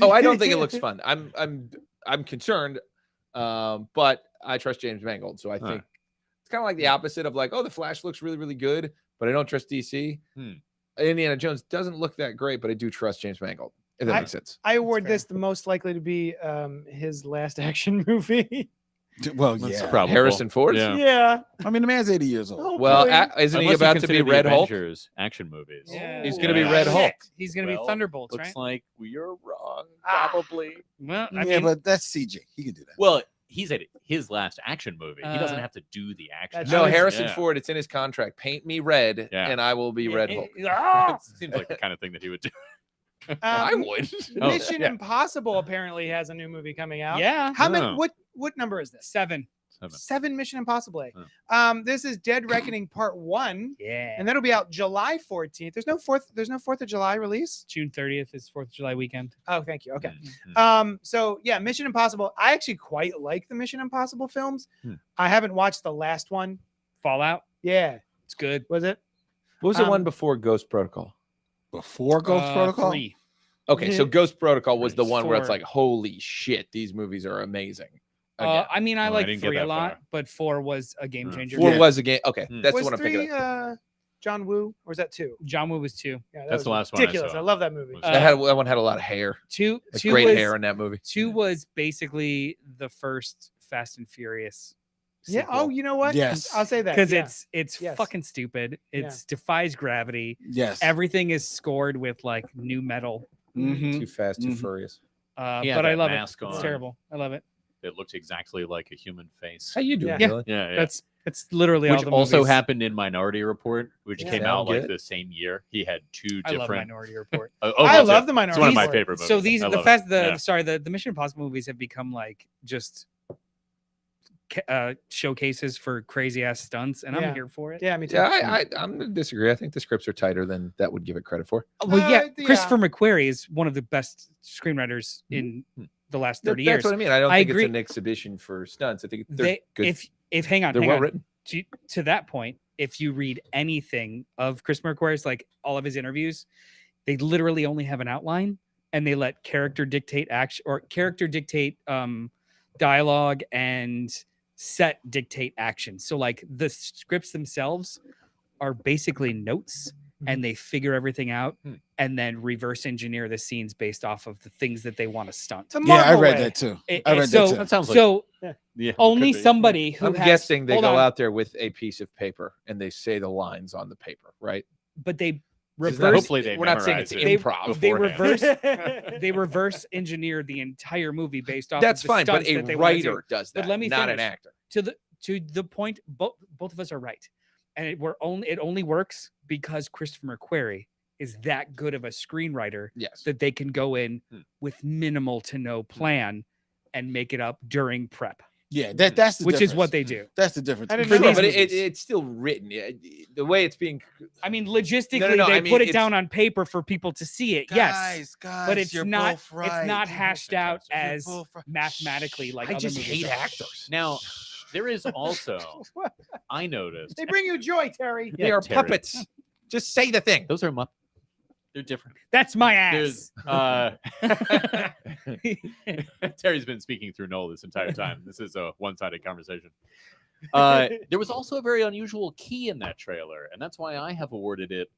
Oh, I don't think it looks fun. I'm concerned, but I trust James Mangold, so I think it's kind of like the opposite of like, oh, the Flash looks really, really good, but I don't trust DC. Indiana Jones doesn't look that great, but I do trust James Mangold. If that makes sense. I award fair. this the most likely to be his last action movie. Well, That's yeah. probable. Harrison Ford. Yeah. Yeah. I mean, the man's 80 years old. Well, Hopefully. isn't he Unless you about to be consider the Red Hulk? Avengers action movies. Yeah. He's gonna be Yeah. Red Hulk. He's gonna be Well, Thunderbolts, Looks right? like you're wrong, Ah. probably. Well, I Yeah, mean, but that's CG. He can do that. Well, he's at his last action movie. He doesn't have to do the action. That's No, true. Harrison Yeah. Ford. It's in his contract. Paint me red, Yeah. and I will be Red Hulk. It seems like the kind of thing that he would do. I Um, would. Oh, Mission yeah. Impossible apparently has a new movie coming out. yeah, How many? Oh. What number is this? 7. 7 Mission Impossible. Oh. This is Dead Reckoning Part 1, Yeah. and that'll be out July 14th. There's no 4th of July release. June 30th is 4th of July weekend. Oh, thank you. Okay. Mhm. So yeah, Mission Impossible. I actually quite like the Mission Impossible films. Hmm. I haven't watched the last one. Fallout. Yeah. It's good. Was it? What was the Um, one before Ghost Protocol? Before Ghost Protocol? 3. Okay, so Ghost Protocol was the It's one where it's 4. like, holy shit, these movies are amazing. I mean, I Oh, I like didn't get 3 a that lot, far. but 4 was a game changer. Four Yeah. was a game. Okay, Hmm. that's was the one I'm 3 picking up. John Woo, or was that 2? John Woo was 2. Yeah, That's was the last one I ridiculous. saw. I love that movie. Was- That one had a lot of hair. 2 Like, 2 great was, hair in that movie. 2 was basically the first Fast and Furious. Yeah. Oh, you know what? Yes. I'll say that because yeah. it's Yes. fucking stupid. Yeah. It's defies gravity. Yes. Everything is scored with like new metal. Mhm. Too fast, too Mhm. furious. He had But I that love it. mask It's on. terrible. I love it. It looked exactly like a human face. How you doing, Yeah. Dylan? Yeah, yeah. That's literally all Which the also movies. happened in Minority Report, which Yeah. came Sound out like good? the same year. He had 2 I love different. Minority Report. Oh, I me too. love the It's Minority one of my Report. favorite movies. So these I the love fast it. the Yeah. sorry the Mission Impossible movies have become like just showcases for crazy ass stunts, and Yeah. I'm here for it. Yeah, me too. Yeah, I'm gonna disagree. I think the scripts are tighter than that would give it credit for. Well, yeah, yeah. Christopher McQuarrie is one of the best screenwriters in the last 30 That's years. what I mean. I don't I think agree. it's an exhibition for stunts. I think they're They good. if hang on, They're hang well on. written. To that point, if you read anything of Chris McQuarrie's, like all of his interviews, they literally only have an outline and they let character dictate action or character dictate dialogue and set dictate action. So like the scripts themselves are basically notes and they figure everything out and then reverse engineer the scenes based off of the things that they want to stunt. It's a Yeah, I Marvel read way. that too. It- I it- read so, that too. That sounds like so yeah, only could be. somebody who I'm has, guessing they hold go on, out there with a piece of paper and they say the lines on the paper, right? but they Is that- reverse Hopefully they We're not saying it's memorize it improv. they beforehand. reverse they reverse engineer the entire movie based off That's of the fine, but stunts that a they wanna do. writer does But that, let me not an finish. actor. to the point both of us are right, and it only works because Christopher McQuarrie is that good of a screenwriter Yes. that they can go in Hmm. with minimal to no plan and make it up during prep, Yeah, that's the which is what difference. they do. That's the difference. I didn't For know Sure, these but movies. it's still written. Yeah, the way it's being. I mean, logistically, no, they I mean, put it it's- down on paper for people to see it. Yes, guys, but it's you're not. both right. It's not hashed out You're as both right. mathematically like I other just movies hate are. actors. Now, there is also I noticed They bring you joy, Terry. They are Terry. puppets. Just say the thing. those are they're different. That's my There's ass. Terry's been speaking through Noel this entire time. This is a one-sided conversation. There was also a very unusual key in that trailer, and that's why I have awarded it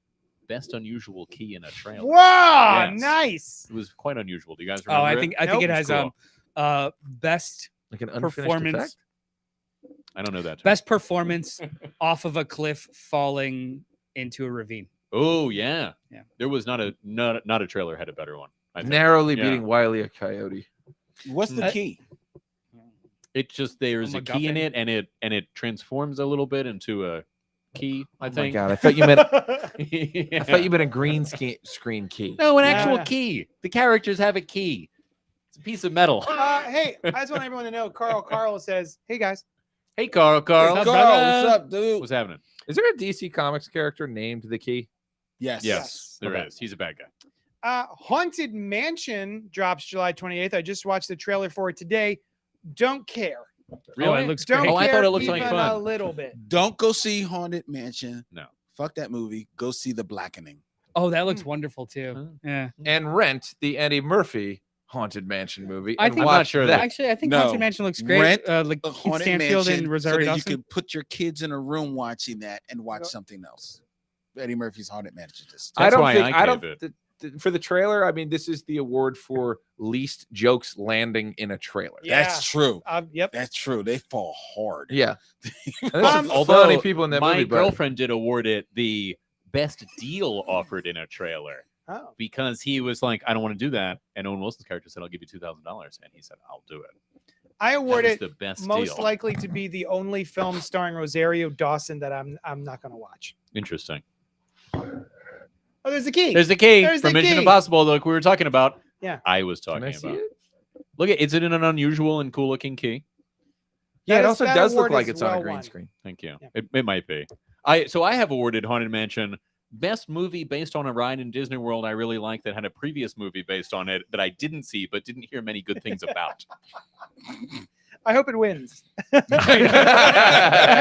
best unusual key in a trailer. Wow, Yes. nice. It was quite unusual. Do you guys Oh, remember? I think it it has was cool. Best Like an unfinished performance. effect? I don't know that. Term. Best performance off of a cliff falling into a ravine. Oh yeah, Yeah. There was not a trailer had a better one. I think. Narrowly Yeah. beating Wile E. Coyote. What's the key? It's just there's a key in MacGuffin? it, and it transforms a little bit into a key. I Oh my think. god! I thought you meant. Yeah. I thought you meant a green screen key. No, an actual Yeah. key. The characters have a key. It's a piece of metal. Hey, I just want everyone to know. Carl says, "Hey guys, Hey, Carl. Carl, up, brother? what's up, dude? What's happening? Is there a DC Comics character named the Key? Yes. Yes, there Okay. is. He's a bad guy. Haunted Mansion drops July 28th. I just watched the trailer for it today. Don't care. Oh, it looks Don't great. Oh, I care thought it looked like even fun. a little bit. Don't go see Haunted Mansion. No. Fuck that movie. Go see The Blackening. Oh, that looks wonderful too. Huh. Yeah. And Rent, the Eddie Murphy Haunted Mansion movie. I and think- I'm not watch sure that. Actually, I think No. Haunted Mansion looks great. Rent Like A Keith Haunted Stanfield Mansion and Rosario so that Dawson. you could put your kids in a room watching that and watch Yep. something else. Eddie Murphy's Haunted Mansion. Just I That's don't why think I I don't gave for the trailer. I mean, this is the award for least jokes landing in a trailer. Yeah. That's true. Yep. That's true. They fall hard. Yeah. And there's Um, some funny people in that my movie. but- girlfriend did award it the best deal offered in a trailer Oh. because he was like, I don't want to do that. And Owen Wilson's character said, I'll give you $2,000. And he said, I'll do it. I award That is it the best most deal. likely to be the only film starring Rosario Dawson that I'm not going to watch. Interesting. Oh, there's the key. There's the key There's from the Mission key. Impossible, like we were talking about. Yeah. I was Can talking I see about. it? Look at it's in an unusual and cool looking key. Yeah, That it is- also that does look award like is it's on a well green won. screen. Thank you. Yeah. It might be. So I have awarded Haunted Mansion best movie based on a ride in Disney World I really liked that had a previous movie based on it that I didn't see but didn't hear many good things about. I hope it wins. I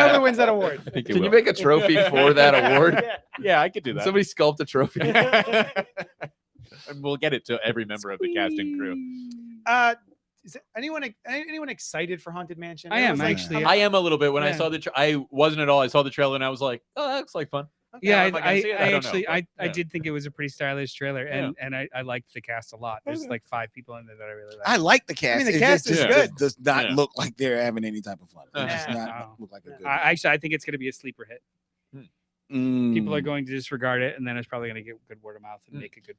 hope it wins that award. I think it Can you will. make a trophy for that award? Yeah, I could do that. Somebody sculpt a trophy. And we'll get it to every member of the cast and crew. Is anyone excited for Haunted Mansion? I am, Everyone's actually. I am a little bit. When I Yeah. saw I wasn't at all. I saw the trailer and I was like, oh, that looks like fun. Okay, Yeah, am I gonna see it? I don't actually, know, but, I yeah. did think it was a pretty stylish trailer, and I liked the cast a lot. There's Okay. like 5 people in there that I really like. I like the cast. the It cast just is does- good. Does not Yeah. look like they're having any type of fun. It does Uh-huh. not No. look like a good. I think it's going to be a sleeper hit. People are Mm. going to disregard it, and then it's probably going to get good word of mouth and Mm. make a good,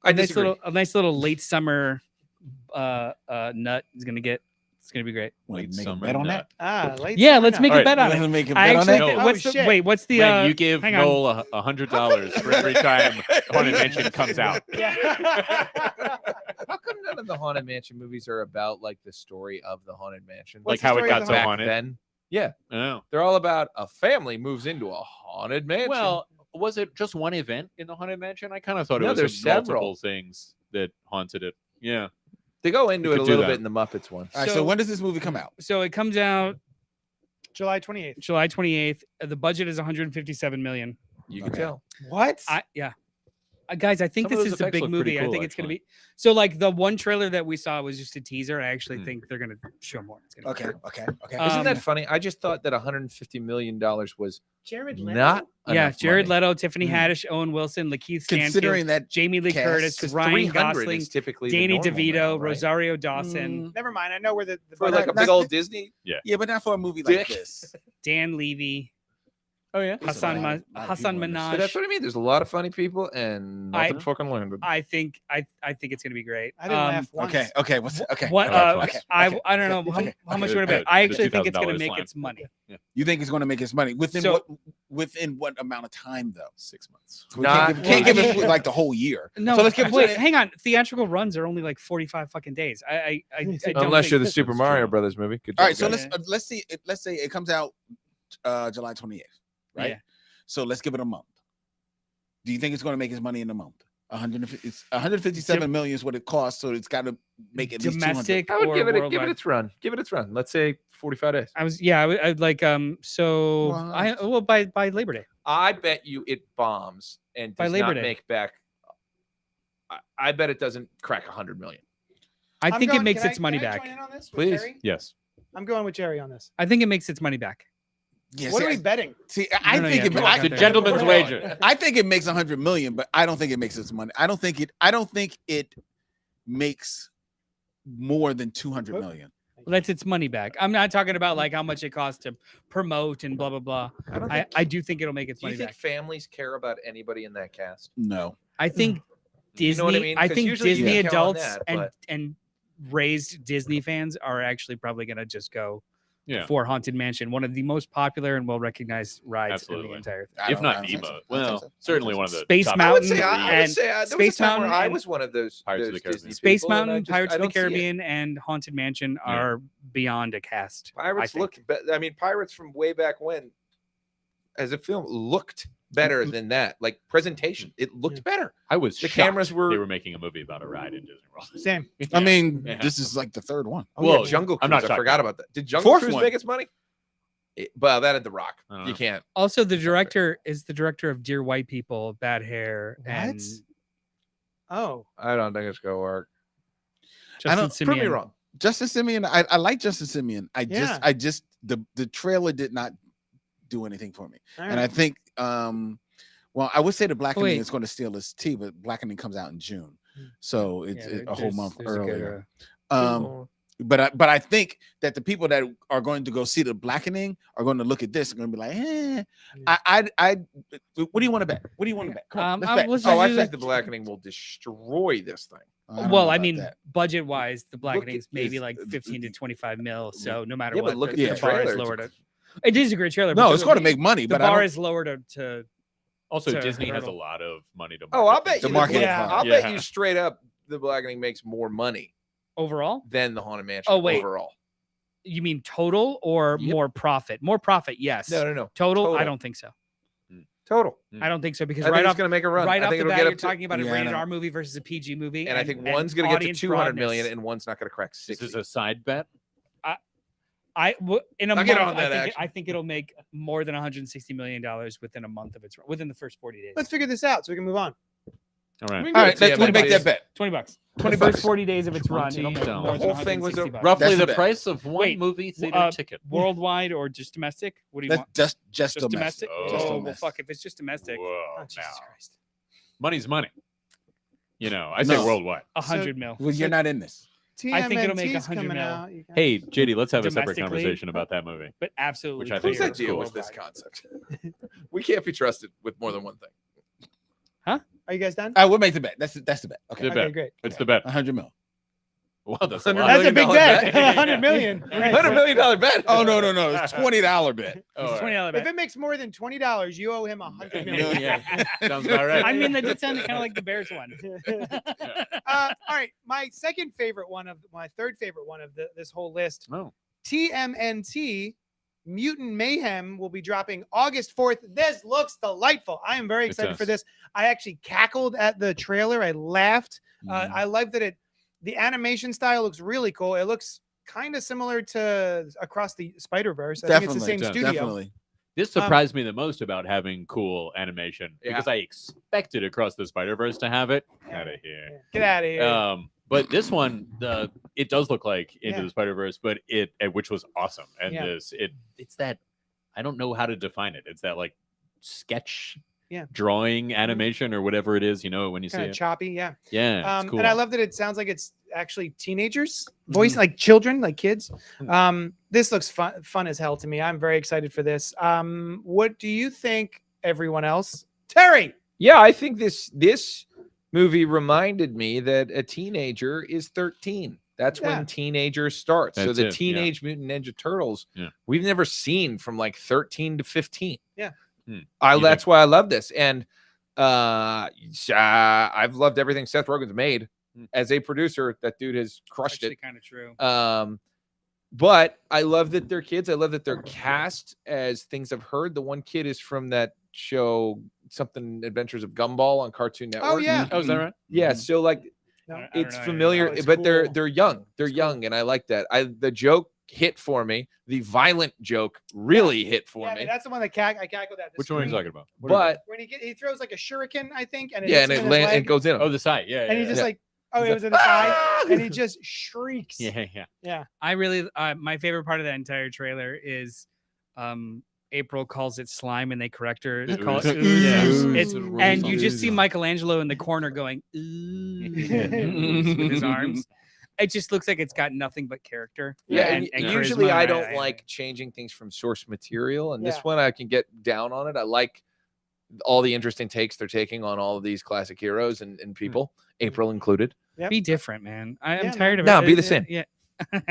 I a nice disagree. nice little late summer nut is going to get. It's going to be great. Want Late to make a summer bet on nut. that? late Yeah, summer let's nut. make All a right. bet on it. Let's make a I bet on actually that. think, Oh, what's the shit. wait? What's the Ren, you give hang on. Noel $100 for every time Haunted Mansion comes out. Yeah. How come none of the Haunted Mansion movies are about like the story of the Haunted Mansion? What's Like the how it story of got the so back haunted. then? Yeah, Oh. they're all about a family moves into a haunted mansion. Well, was it just one event in the Haunted Mansion? I kind of thought No, it was there's multiple several. things that haunted it. Yeah. they go into we it a could do little that. bit in the Muppets one. All right. So So- when does this movie come out? So it comes out July 28th. July 28th. The budget is 157 million. You can Okay. tell. What? Yeah. Guys, I think Some of this those is a effects big look pretty movie. I cool, think it's going to actually. be so. Like the one trailer that we saw was just a teaser. I actually Hmm. think they're going to show more. It's gonna be Okay. great. Okay. Um, Isn't that funny? I just thought that $150 million was Jared Leto? not Yeah, enough Jared money. Leto, Tiffany Hmm. Haddish, Owen Wilson, Lakeith Stanfield, Considering that Jamie Lee cast, Curtis, 'Cause Ryan 300 Gosling, is typically the Danny normal DeVito, now, right? Rosario Dawson, Never mind. I know where the For like a budget- big old Disney. yeah, but not for a movie like Dick. this. Dan Levy, Oh yeah. There's a Hassan lot of Hassan people in this. But Minaj. that's what I mean. There's a lot of funny people and nothing I- fucking landed. I think it's going to be great. I didn't laugh once. Okay. What's okay? What? Okay, okay, I okay, don't know okay, how much okay. would it be. The I actually think it's going to $2,000 make slime. its money. Yeah. You think it's going to make its money So- within what amount of time though? 6 months. We Not- can't give well, it like the whole year. No, So let's give it to wait. the- Hang on. Theatrical runs are only like 45 fucking days. I don't Unless think- you're the Super That's Mario true. Brothers movie. Good All job, right, so guys. let's see. Let's say it comes out July 28th, right? Yeah. So let's give it a month. Do you think it's going to make its money in a month? 157 million is what it costs, so it's got to make at least 200. domestic I would or give it worldwide. its run. Give it its run. Let's say 45 days. I'd like so What? by Labor Day. I bet you it bombs and By does Labor not Day. make back. I bet it doesn't crack 100 million. I I'm think going- it makes can its money can back. join in on this with Please. Jerry? Yes. I'm going with Jerry on this. I think it makes its money back. Yeah, What see, are we betting? I No, think yeah, it. put it I, out It's a there. gentleman's wager. I think it makes 100 million, but I don't think it makes its money. I don't think it makes more than 200 million. Well, that's its money back. I'm not talking about like how much it costs to promote and blah blah blah. I do think it'll make its Do you money think back. families care about anybody in that cast? No. I think Disney. You know what I mean? I 'Cause think usually you Disney can count on adults that, and but- and raised Disney fans are actually probably going to just go Yeah. for Haunted Mansion, one of the most popular and well recognized rides in Absolutely. the entire. If I not don't the think so. most. I don't Well, think so. certainly one of the Space top Mountain three. I would say there was Space a time where Mountain I and- was one of those Pirates of those the Caribbean. Disney Space people, and I Mountain, just- Pirates I of the don't see it. Caribbean, and Haunted Mansion Yeah. are beyond a cast. Pirates think. looked I mean, Pirates from way back when, as a film, looked better than that. Like presentation, it looked better. I was The shocked cameras were- they were making a movie about a ride in Disney World. Same. I mean, Yeah. this is like the third one. Oh, yeah, Well, Jungle Cruise. I'm not I shocked. forgot about that. Did Jungle Fourth Cruise one. make its money? Well, that had The Rock. I don't You know. can't. Also, the director is the director of Dear White People, Bad Hair, and What? Oh, I don't think it's gonna work. Justin don't- Simeon. Prove me wrong. Justin Simeon, I like Justin Simeon. Yeah. I just the trailer did not do anything for me. all And I right. think well, I would say the Blackening wait. is going to steal his tea, but Blackening comes out in June. Hmm. So it's Yeah, a whole month there's a good, earlier. But I think that the people that are going to go see the Blackening are going to look at this and going to be like, what do you want to bet? What do you want to bet? Come on, let's bet. let's Oh, I do think that. the Blackening will destroy this thing. I don't know Well, I about mean, that. budget wise, the Blackening is maybe is- like 15 to 25 mil. So no matter Yeah, what, but look at the the bar is trailer. lower to. It is a great trailer. No, but it's going to make money, the but I bar don't, is lower to. Also, to Disney has a hurdle. lot of money to. Oh, I'll market bet things you. The with. marketing Yeah. part. I'll bet Yeah. you straight up the Blackening makes more money Overall, than the Haunted Mansion. Oh, wait. Overall. you mean total or Yep. more profit? More profit, yes. No. Total, I Total. don't think so. Total. I don't think so because I think right it's off going to make a run. right I off think the it'll bat, get you're up to, talking about a Yeah, I rated know. R movie versus a PG movie, and I think one's going to get to audience 200 broadness. million and one's not going to crack This 60. is a side bet. In a I'll month, get on that I action. think it'll make more than 160 million dollars within a month of its within the first 40 days. Let's figure this out so we can move on. All right. We can all go right, to let's make TMNT. that bet. $20. 20 the bucks. first 40 days of its run, it'll make $20. more The than whole thing was a 160 bucks. Roughly That's the the bet. price of one Wait, movie theater uh, ticket. worldwide or just domestic? What do you That's want? just Just domestic. domestic? Oh. Just Oh, well, domestic. fuck. If it's just domestic, Whoa, Oh, Jesus now Christ. money's money. You know, I say No. worldwide. 100 mil. Well, you're not in this. I think it'll make TMNT's 100 coming mil. out. You got- Hey, JD, let's have a separate Domestically- conversation about that movie. But absolutely. Which I clear think Whose it's idea cool. was this concept? We can't be trusted with more than one thing. Are you guys done? We'll make the bet. That's the bet. Okay, Good Okay, bet. great. It's the bet. 100 mil. Wow, that's a $100 lot. That's a big $100 bet. bet. 100 million. $100 million bet. Oh no, it's $20 bet. Oh, It's all right. $20 If bet. it makes more than $20, you owe him 100 million. Yeah, sounds about right. I mean, that did sound kind of like the Bears one. All right, my third favorite one of this whole list, Oh, TMNT Mutant Mayhem will be dropping August 4th. This looks delightful. I am very It excited for does. this. I actually cackled at the trailer. I laughed. Mhm. I love that the animation style looks really cool. It looks kind of similar to Across the Spider-Verse. I think it's the same Definitely, studio. Definitely. this surprised me the most about having cool animation Yeah. because I expected Across the Spider-Verse to have it. Out of here. Yeah. Get out of here. But this one, it does look like Into Yeah. the Spider-Verse, but which was awesome. And Yeah. it's that, I don't know how to define it. It's that like sketch, Yeah. drawing animation or whatever it is. You know when you see Kind of it. choppy, yeah. Yeah, it's cool. And I love that it sounds like it's actually teenagers voice, like children, like kids. This looks fun as hell to me. I'm very excited for this. What do you think, everyone else? Terry. Yeah, I think this movie reminded me that a teenager is 13. That's Yeah. when teenager starts. So That's the it, yeah. Teenage Mutant Ninja Turtles, Yeah. we've never seen from like 13 to 15. Yeah. That's why I love this. And I've loved everything Seth Rogen's made. As a producer, that dude has crushed Actually, it. kind of true. But I love that they're kids. I love that they're cast as things I've heard. The one kid is from that show, something Adventures of Gumball on Cartoon Network. Oh, yeah. Oh, is that right? Yeah. So like No. I don't it's know any of familiar, that. Oh, it's but they're cool. young. They're It's cool. young, and I like that. The joke hit for me. The violent joke really hit for Yeah, me. that's the one that I cackled at. the Which one are you screen. talking about? What are you But When he throws like a shuriken, I think, and it yeah, hits and him it in his lands, leg, it goes in talking about? Oh, him. the side. Yeah. and he yeah, just Yeah. like, oh, He's it was in like, the side, "Ah!" and he just shrieks. yeah. I really, my favorite part of that entire trailer is April calls it slime and they correct her. They call it Ooze. ooze. Yeah. It's- Ooze. and you Ooze. just see Michelangelo in the corner going, ooh, with his arms. it just looks like it's got nothing but character. Yeah, and and charisma, usually I and don't like changing things from source material, and this Yeah. one I can get down on it. I like all the interesting takes they're taking on all of these classic heroes and people, April included. Yep. Be different, man. I'm Yeah, tired of no, it. be the same. Yeah.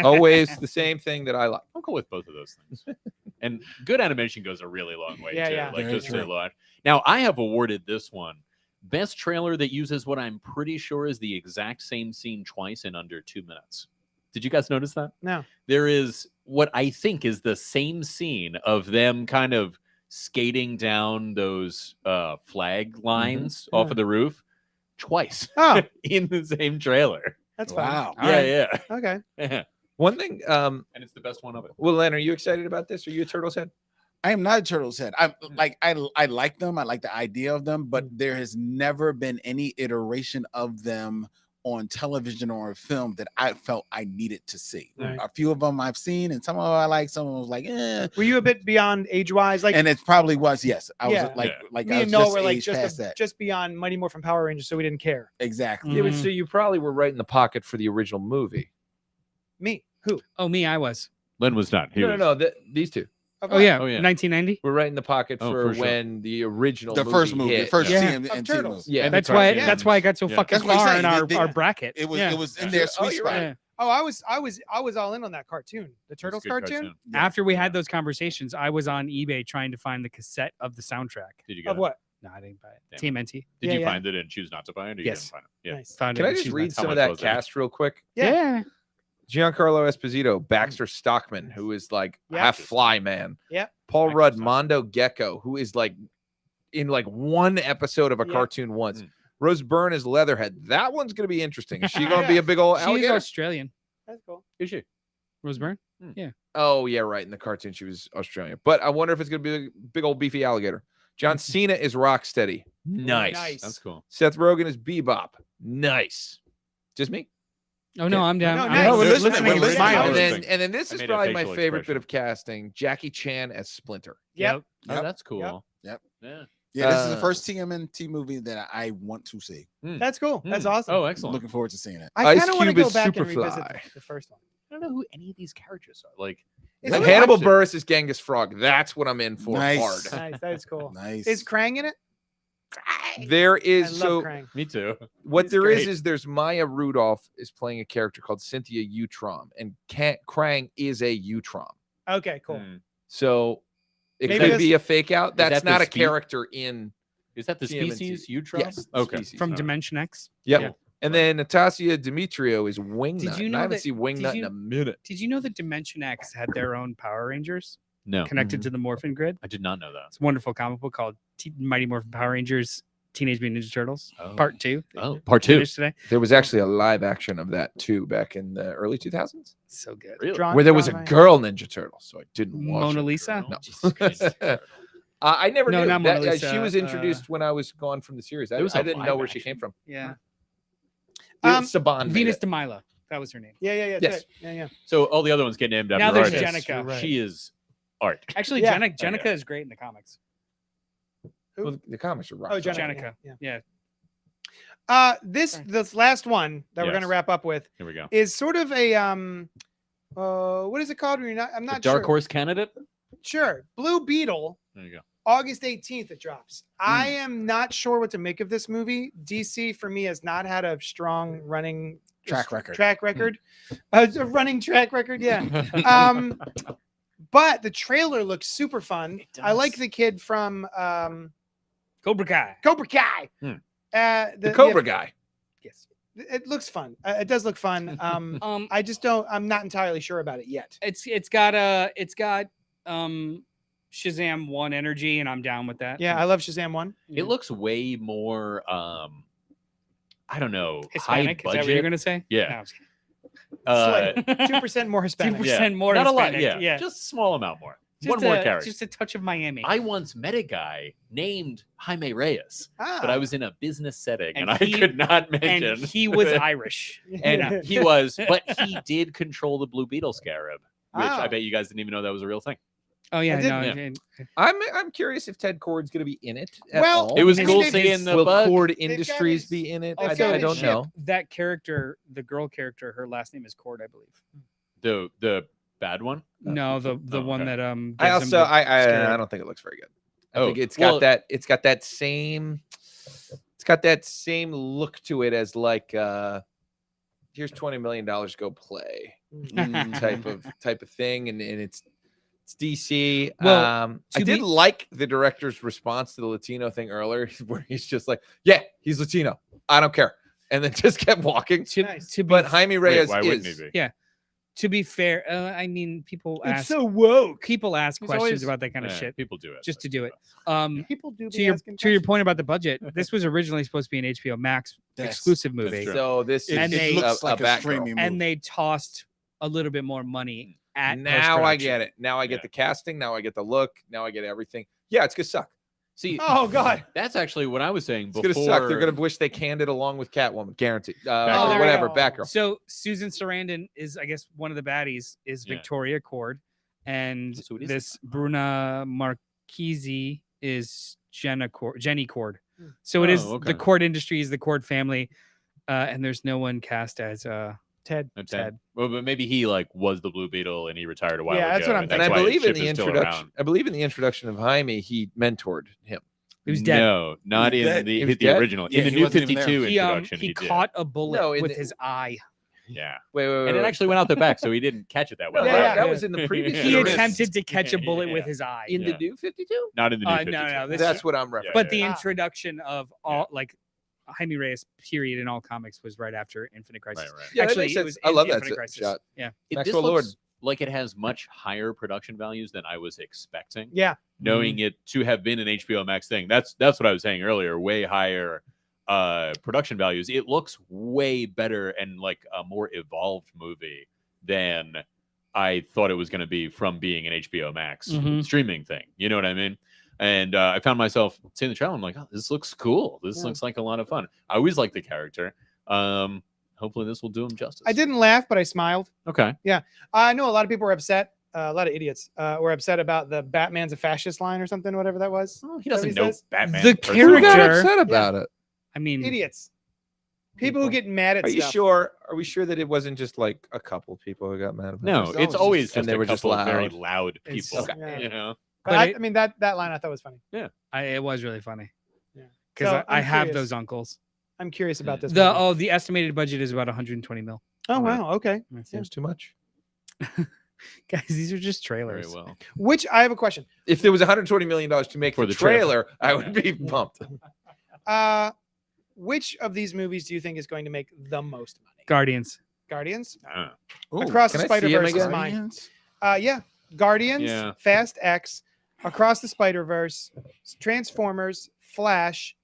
Always the same thing that I like. I'll go with both of those things. And good animation goes a really long way Yeah, too. yeah. Like Very just to true. launch. Now I have awarded this one best trailer that uses what I'm pretty sure is the exact same scene twice in under 2 minutes. Did you guys notice that? No. There is what I think is the same scene of them kind of skating down those flag lines off of the roof twice Oh, in the same trailer. that's fine. Wow. All right. Yeah, Okay. yeah. One thing, And it's the best one of it. well, Len, are you excited about this? Are you a Turtle's Head? I am not a Turtle's Head. I like them. I like the idea of them, but there has never been any iteration of them on television or a film that I felt I needed to see. Right. A few of them I've seen, and some of them I like. Some of them was like, eh. Were you a bit beyond age-wise? Like And it probably was, yes. I was Yeah. like, Yeah. like me I and was Noah just were like aged past that. just beyond Mighty Morphin Power Rangers, so we didn't care. Exactly. Yeah, but Mhm. so you probably were right in the pocket for the original movie. Me? Who? Oh, me, I was. Len was not. He No, was, no, these two. Oh yeah, Oh, yeah. 1990. We're right in the pocket Oh, for for sure. when the original The first movie, the hit. first Yeah. TMNT Of movie. Turtles. Yeah, And That's the why. cartoons. That's why I got so Yeah. fucking That's what I'm far saying. in our, They- our bracket. It was Yeah. it was in Yeah. their Oh, sweet you're spot. right. Yeah. Oh, I was all in on that cartoon, the Turtles good cartoon. After we had those conversations, I was on eBay trying to find the cassette of the soundtrack. Did you get Of it? what? No, I didn't buy it. Damn TMNT. Did Yeah, you yeah. find it and choose not to buy it? Or you Yes. didn't find it? Yeah. Nice. Found Can it I and just choose read not to. some How of much that was it? cast real quick? Yeah. Giancarlo Esposito, Baxter Stockman, who is like Yeah. half fly man. Yeah. Paul Baxter Rudd, Stockman. Mondo Gecko, who is like in like one episode of a Yeah. cartoon once. Mm. Rose Byrne is Leatherhead. That one's gonna be interesting. Is she gonna Yeah. be a big old She's alligator? Australian. That's cool. Is she? Rose Byrne. Oh yeah, right. In the cartoon, she was Australian. But I wonder if it's gonna be a big old beefy alligator. John Cena is Rocksteady. Nice. Nice. That's cool. Seth Rogen is Bebop. Nice. Just me. Oh no, I'm down. No, I'm nice. down. No, we're listening, we're listening. Smiling. And listening. then this I is made a probably my facial favorite bit expression. of casting: Jackie Chan as Splinter. Yep. Oh, Yep. that's cool. Yep. Yeah. Yeah, this is the Uh, first TMNT movie that I want to see. That's cool. That's Mm. awesome. Oh, I'm excellent. looking forward to seeing it. I Ice kind of want to Cube go is back and revisit Superfly. the first one. I don't know who any of these characters are. Like, Is Like it- Hannibal watched it. Buress is Genghis Frog. That's what I'm in for Nice. hard. Nice. That is cool. Nice. Is Krang in it? There I is love so Krang. me too. what He's there great. is there's Maya Rudolph is playing a character called Cynthia Utrom, and Krang is a Utrom. Okay, cool. Hmm. So it Maybe could this- be a fake out. That's that the not a spe- character in. Is that the TMNT. species you try? Yes, the Okay. species. From Alright. Dimension X. Yep. Yeah. And then Natasha Demetrio is Wingnut. Did you and know I haven't that- seen did Wingnut in you- a minute. Did you know that Dimension X had their own Power Rangers No, connected to the Morphin Grid? I did not know that. It's a wonderful comic book called Mighty Morphin Power Rangers Teenage Mutant Ninja Turtles Oh. Part 2. Oh, part two. Finished today. There was actually a live action of that too back in the early 2000s, So good. Really? Drawn- where there was a drawn by- girl Ninja Turtle. So I didn't watch Mona it. Lisa? No. Jesus Christ. I never No, knew. not That- Mona Lisa, she was introduced when I was gone from the series. I, There was I a didn't live know where she action. came from. Yeah. Saban. made Venus it. de Milo. That was her name. Yeah, yeah, yeah. Yes. That's right. Yeah, yeah. So all the other ones get named after Now there's artists. Jenica. Right. She is art. Actually, Yeah. Jenica Okay. is great in the comics. Well, the comics are rock. Oh, solid. Jenica. Jenica. Yeah. Yeah. This last one that we're Yes. gonna wrap up with Here we go. is sort of a what is it called? When you're not, I'm The not Dark sure. Horse candidate. Sure. Blue Beetle. There you go. August 18th it drops. I am not sure what to make of this movie. DC for me has not had a strong running Track record. A running track record, yeah. But the trailer looks super fun. I like does. the kid from Cobra Kai. Cobra Kai. Hmm. The Cobra guy. Yes. It looks fun. It does look fun. I just don't. I'm not entirely sure about it yet. It's got Shazam 1 energy, and I'm down with that. Yeah, I love Shazam 1. It looks way more. I don't know. Hispanic. High Is that what budget. you're gonna say? Yeah. No, I was kidding. Uh, 2% more Hispanic. 2% more Not a lot. Hispanic, Yeah. yeah. Just a small amount more. Just One more a- character. Just a touch of Miami. I once met a guy named Jaime Reyes, Ah. but I was in a business setting and, And I he- could not and mention. he was Irish. and he was, but he did control the Blue Beetle scarab, which Ah. I bet you guys didn't even know that was a real thing. Oh yeah, I did- no. Yeah. I'm curious if Ted Kord's going to be in it. At Well, all. It was I mean, cool they've- seeing the Will bug. Cord got Industries his- be in it? they've I got don't his know. That character, the girl character, her last name is Cord, I believe. The bad one. No, the Oh, one okay. that I gives him also the I steroid. don't think it looks very good. I Oh, think it's well- got that same look to it as like here's $20 million, go play type of thing, and it's DC. Well, I to did be- like the director's response to the Latino thing earlier, where he's just like, "Yeah, he's Latino. I don't care," and then just kept walking. Nice. To be But Jaime Wait, Reyes why wouldn't is. he be? Yeah. To be fair, I mean, people It's ask so woke. people ask He's questions always- about that kind of Yeah, shit people do it just to but- do it. People do To be your asking to your questions. point about the budget, this was originally supposed to be an HBO Max That's- exclusive that's movie, true. So this And is they- it looks like a Batgirl. streaming movie. and they tossed a little bit more money at Now I post-production. get it. Now I get Yeah. the casting. Now I get the look. Now I get everything. Yeah, it's gonna suck. See, Oh God. that's actually what I was saying It's before. gonna suck. They're gonna wish they canned it along with Catwoman, guaranteed. Batgirl. Or whatever, Oh. Batgirl. So Susan Sarandon is, I guess, one of the baddies is Yeah. Victoria Cord, and So it is this Bruna Marchese is Jenny Cord. Hmm. So it is Oh, okay. the Cord Industries, the Cord family, and there's no one cast as Ted. That's Ted. Well, but maybe he like was the Blue Beetle and he retired a while Yeah, ago. that's what I'm And I why his believe in ship the is still introduction. around. I believe in the introduction of Jaime, he mentored him. He was dead. No, not He was in dead. He the was the dead? original. Yeah, in the he new wasn't even there. 52 He introduction, he did. caught a bullet No, in with the- his eye. Yeah, Wait. and it actually went out the back, so he didn't catch it that well. No, Yeah, that yeah. was in the previous. He series. attempted to catch a bullet with Yeah. his eye. in Yeah. the new 52. Not in the new No, 52. no, this- That's what I'm referencing. But the Ah. introduction of all like Jaime Reyes period in all comics was right after Infinite Crisis. Right. Yeah, that Actually, makes it sense. was I in love that Infinite Crisis. shot. Yeah. This Maxwell Lord. looks like it has much higher production values than I was expecting. Yeah. Knowing it to have been an HBO Max thing. That's what I was saying earlier. Way higher production values. It looks way better and like a more evolved movie than I thought it was going to be from being an HBO Max Mhm. streaming thing. You know what I mean? And I found myself seeing the trailer. I'm like, oh, this looks cool. This Yeah. looks like a lot of fun. I always like the character. Hopefully this will do him justice. I didn't laugh, but I smiled. Okay. I know a lot of people were upset. A lot of idiots were upset about the Batman's a fascist line or something, whatever that was. Well, he Is that what doesn't he know says? Batman. The personally. Who got character- upset about it? I mean, Idiots. People who get mad at Are you stuff. sure? Are we sure that it wasn't just like a couple people who got mad about No, it? it's always and just they a were just couple of very loud. loud It's- people. Okay. You know, But But I it- mean that line I thought was funny. it was really funny. Yeah. Because So, I I'm have curious. those uncles. I'm curious about this. The movie. the estimated budget is about 120 mil. Oh wow, okay. Seems too much. Guys, these are just very trailers. well. Which I have a question. If there was 120 million dollars to make For for the the trailer. trailer, I would be pumped. Which of these movies do you think is going to make the most money? Guardians. Guardians? Ah. Across the can I see him Spider-Verse is again? mine. Guardians? Yeah. Guardians, Yeah. Fast X, Across the Spider-Verse, Transformers, Flash,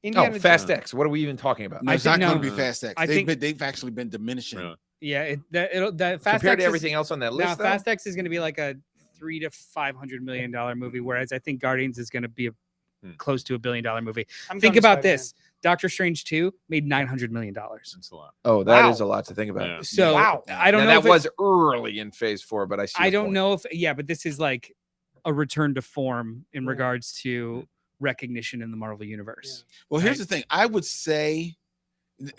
Indiana Oh, Fast Jones. X. What are we even talking about? No, I it's not think- going to no. be Fast X. I They've, think- they've actually been diminishing. Really? Yeah, that Fast Compared X to everything else on that list, Now, though? Fast X is going to be like a $300 to $500 million movie, whereas I think Guardians is going to be close to $1 billion movie. I'm Think going to about Spider-Man. this: Doctor Strange 2 made $900 million. That's a lot. Oh, that is Wow. a lot to think about. Yeah. So Wow. I don't Now, know. that if it- was early in phase 4, but I see. I your don't point. know if but this is like a return to form in Yeah. regards to recognition in the Marvel universe. Well, here's Right. the thing. I would say,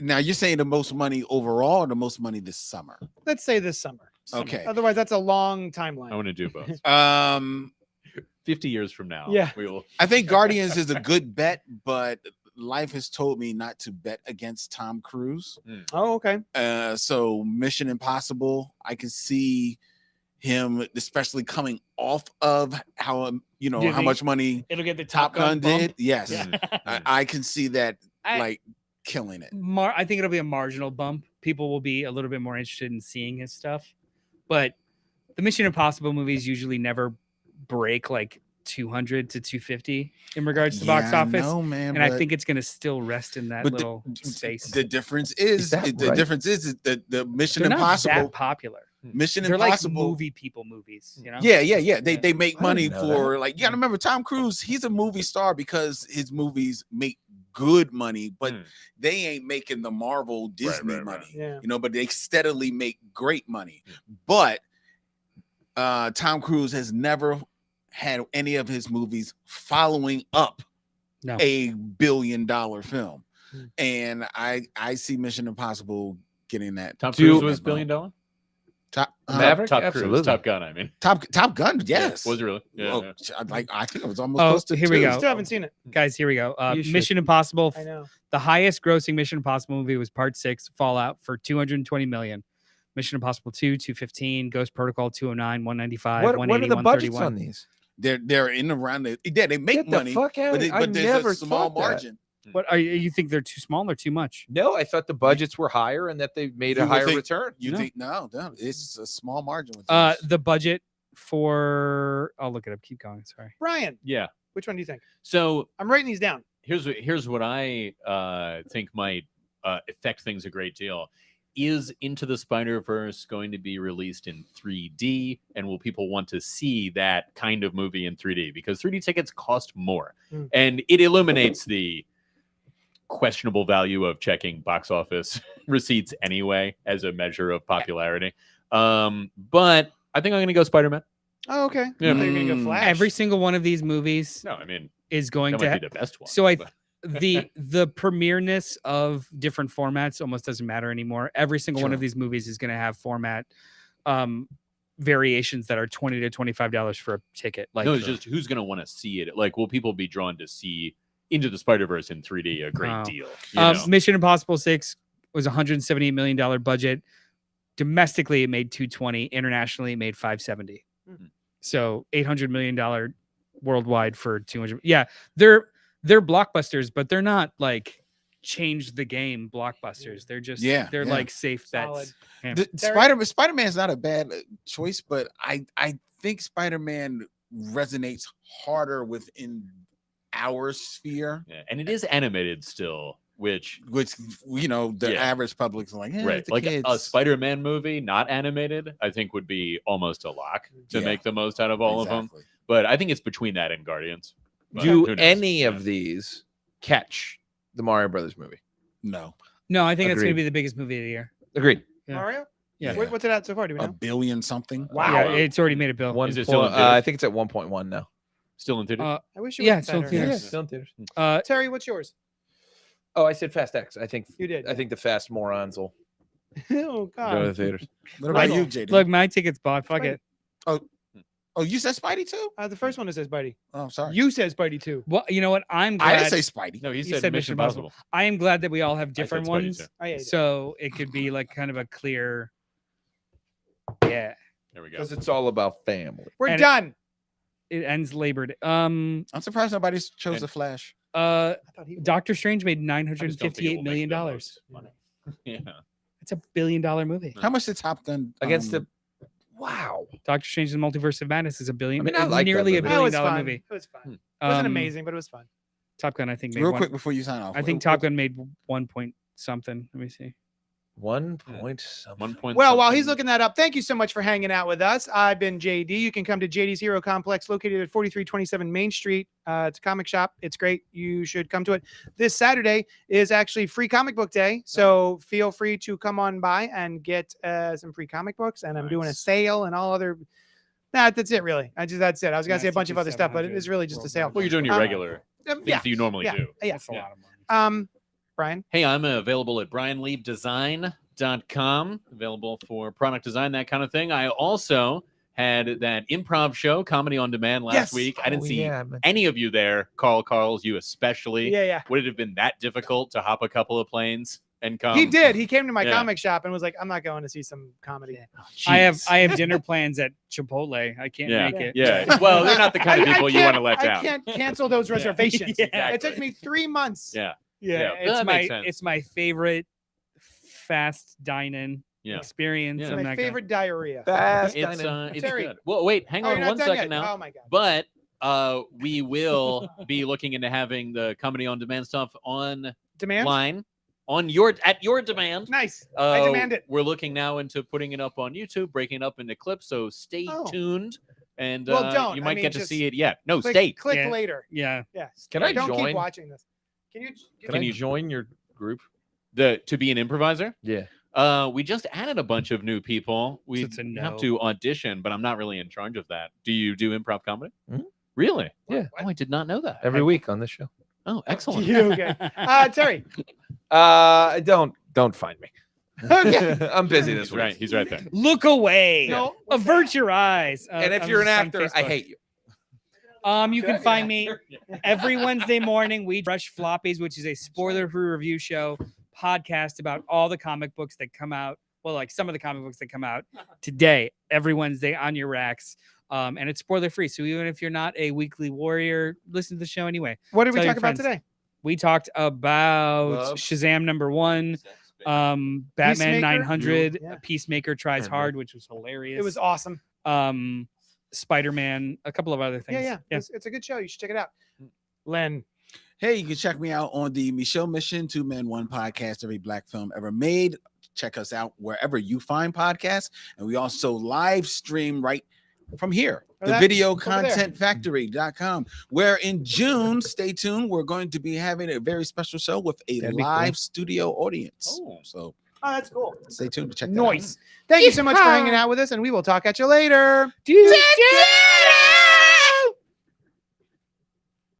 now you're saying the most money overall or the most money this summer? Let's say this summer. Okay. Otherwise, that's a long I timeline. want to do both. 50 years from now, Yeah. we will. I think Guardians is a good bet, but life has told me not to bet against Tom Cruise. Oh, okay. So Mission Impossible, I can see him, especially coming off of how Do you how think much money It'll get the Top Gun did. Yes, Yeah. I can see that I- like killing it. I think it'll be a marginal bump. People will be a little bit more interested in seeing his stuff, but the Mission Impossible movies usually never break like 200 to 250 in regards to box Yeah, I office. know, man, And I but- think it's going to still rest in that but little space. The difference is that the right? difference is that the Mission They're not Impossible that popular. Mission They're Impossible like movie people movies, you know? Yeah. They make I money didn't know for like you gotta remember Tom Cruise, he's a movie star because his movies make good money, but Mm. they ain't making the Marvel Disney right, right. money. Yeah. You know, but they steadily make great money. But Tom Cruise has never had any of his movies following up No. a $1 billion film. Hmm. And I see Mission Impossible getting that. Tom Do you- Cruise was $1 billion. Top Maverick? Top Absolutely. Cruise, Top Gun. I mean, Top Gun, yes. Yeah, was it really? Yeah, Well, yeah. like I think it was almost Oh, close to here we 2. go. Still haven't seen it. Guys, here we go. You should. Mission Impossible. I know. The highest grossing Mission Impossible movie was Part 6, Fallout, for $220 million. Mission Impossible 2, $215, Ghost Protocol 209, $195, What $180, are the budgets $131. on these? They're in around the they make Get the money, fuck out but, of but there's never a small thought that. margin. What are you think they're too small or too much? No, I thought the budgets were higher and that they made You a would higher think- return. You No. think no, it's a small margin with these. The budget for I'll look it up. Keep going. Sorry. Brian, Yeah. which one do you think? So I'm writing these down. here's what I think might affect things a great deal. Is Into the Spider-Verse going to be released in 3D? And will people want to see that kind of movie in 3D? Because 3D tickets cost more. Mm. And it eliminates the questionable value of checking box office receipts anyway as a measure of popularity. But I think I'm going to go Spider-Man. Oh, okay. Yeah. I thought you were gonna go Flash. Every single one of these movies No, I mean, is going that to might be the best one. So but- the premierness of different formats almost doesn't matter anymore. Every single one of True. these movies is going to have format variations that are $20 to $25 for a ticket. Like no, it's just who's going to want to see it. Like, will people be drawn to see Into the Spider-Verse in 3D? A great Oh. deal. You know? Mission Impossible 6 was $178 million budget. Domestically, it made 220. Internationally, it made 570. Mhm. So $800 million worldwide for 200. Yeah, they're blockbusters, but they're not like change the game blockbusters. They're just they're yeah. like safe Solid. bets. Terry? Spider-Man's not a bad choice, but I think Spider-Man resonates harder within our sphere, Yeah, and it is animated still, which which the Yeah. average public's like, right, it's the like kids. a Spider-Man movie not animated, I think would be almost a lock to Yeah. make the most out of all of them. Exactly. But I think it's between that and Guardians. But Do who knows? any Yeah. of these catch the Mario Brothers movie? No, No, I think that's going to Agreed. be the biggest movie of the year. Agreed. Yeah. Mario? Yeah. What's it at so far? Do we $1 know? billion something. Wow. Yeah, it's already made a bill. One Is it still in point- I theaters? think it's at 1.1 now. Still in theaters? I wish it Yeah, was it's still in better. theaters. still in theaters. Terry, what's yours? Oh, I said Fast X. I think You did. I think the fast morons will Oh go to God. the theaters. What about Michael. you, JD? Look, my ticket's bought. Fuck Spidey. it. Oh, you said Spidey too? The first one that says Spidey. Oh, sorry. You said Spidey too. Well, you know what? I'm I glad. didn't say Spidey. no, he you said, said Mission Mission Impossible. Impossible. I am glad that we all have said different Spidey ones, too. Oh yeah. you did. so it could be like kind of a clear. Yeah, There we go. Because it's all about family. We're and it- done. it ends Labor Day. I'm surprised nobody chose And- the Flash. I thought he was. Doctor Strange made I just don't think it $958 will million. make the most money. Yeah. It's $1 billion movie. How much did Top Gun Against the wow. Doctor Strange and the Multiverse of Madness is $1 billion. I mean, I it's like that nearly movie. $1 It billion was fun. movie. It was fun. It wasn't Um, amazing, but it was fun. Top Gun, I think, made real one, quick before you sign off? I think Top Gun made 1 point something. Let me see. 1 point something. 1 point. Well, while he's something. looking that up, thank you so much for hanging out with us. I've been JD. You can come to JD's Hero Complex, located at 4327 Main Street. It's a comic shop. It's great. You should come to it. This Saturday is actually free comic book day, so feel free to come on by and get some free comic books. And I'm doing a Nice. sale and all other. That's it, really. That's it. I was gonna say a bunch of other stuff, but it is really just a sale. Well, you're doing your Um, regular things Yeah, that you normally yeah, do. yeah. That's a lot of money. Brian. Hey, I'm available at brianleibdesign.com, available for product design, that kind of thing. I also had that improv show, Comedy on Demand, last Yes. week. I didn't see man. any of you there. Carl's, you especially. Yeah. Would it have been that difficult to hop a couple of planes and come? He did. He came to my yeah. comic shop and was like, "I'm not going to see some comedy." I have Jeez. dinner plans at Chipotle. I can't Yeah. make it. Yeah. Well, they're not the kind of people you want to let I down. can't cancel those reservations. Yeah. It took me 3 months. Yeah. Yeah, Yeah, that makes it's my sense. it's my favorite fast dine-in Yeah. experience. Yeah. It's I'm my not gonna- favorite diarrhea. Fast It's dining. it's Terry. good. Well, wait, hang Oh, on you're not one done second yet? now. Oh my god. But we will be looking into having the Comedy on Demand stuff online Demand. on at your demand. Nice. I demand it. We're looking now into putting it up on YouTube, breaking it up into clips. So stay Oh. tuned, and Well, don't. you I might mean, get to just see it. Yeah, no, Click, stay. click Yeah. later. Yeah. Yes. Can I Don't keep join? watching this. Can you? Can I you- join your group? To be an improviser. Yeah. We just added a bunch of new people. We it's a no. have to audition, but I'm not really in charge of that. Do you do improv comedy? Mhm. Really? Yeah. Oh, I did not know that. Every week on this show. Oh, excellent. You okay? Terry. Don't find me. Okay. I'm busy this He's week. right. He's right there. Look away. No. Avert your eyes. And if I'm you're an just on actor, I Facebook. hate you. You can find me every Wednesday morning. We Brush Floppies, which is a spoiler-free review show podcast about all the comic books that come out. Well, like some of the comic books that come out today, every Wednesday on your racks. And it's spoiler-free. So even if you're not a weekly warrior, listen to the show anyway. What did we Tell your talk about friends. today? We talked about Love. Shazam #1, Batman Peacemaker. 900, Yeah. Peacemaker Tries Remember. Hard, which was hilarious. It was awesome. Spider-Man, a couple of other things. Yeah. It's a good show. You should check it out. Len. Hey, you can check me out on the Michelle Mission 2 Men 1 podcast, every black film ever made. Check us out wherever you find podcasts. And we also live stream right from here, Oh, the that- video over there. content factory.com, where in June, stay tuned, we're going to be having a very special show with a That'd be live cool. studio audience. Oh. So Oh, that's cool. stay tuned to check that Noise. Thank you so much for hanging out with us, and we will talk at you later. Dude.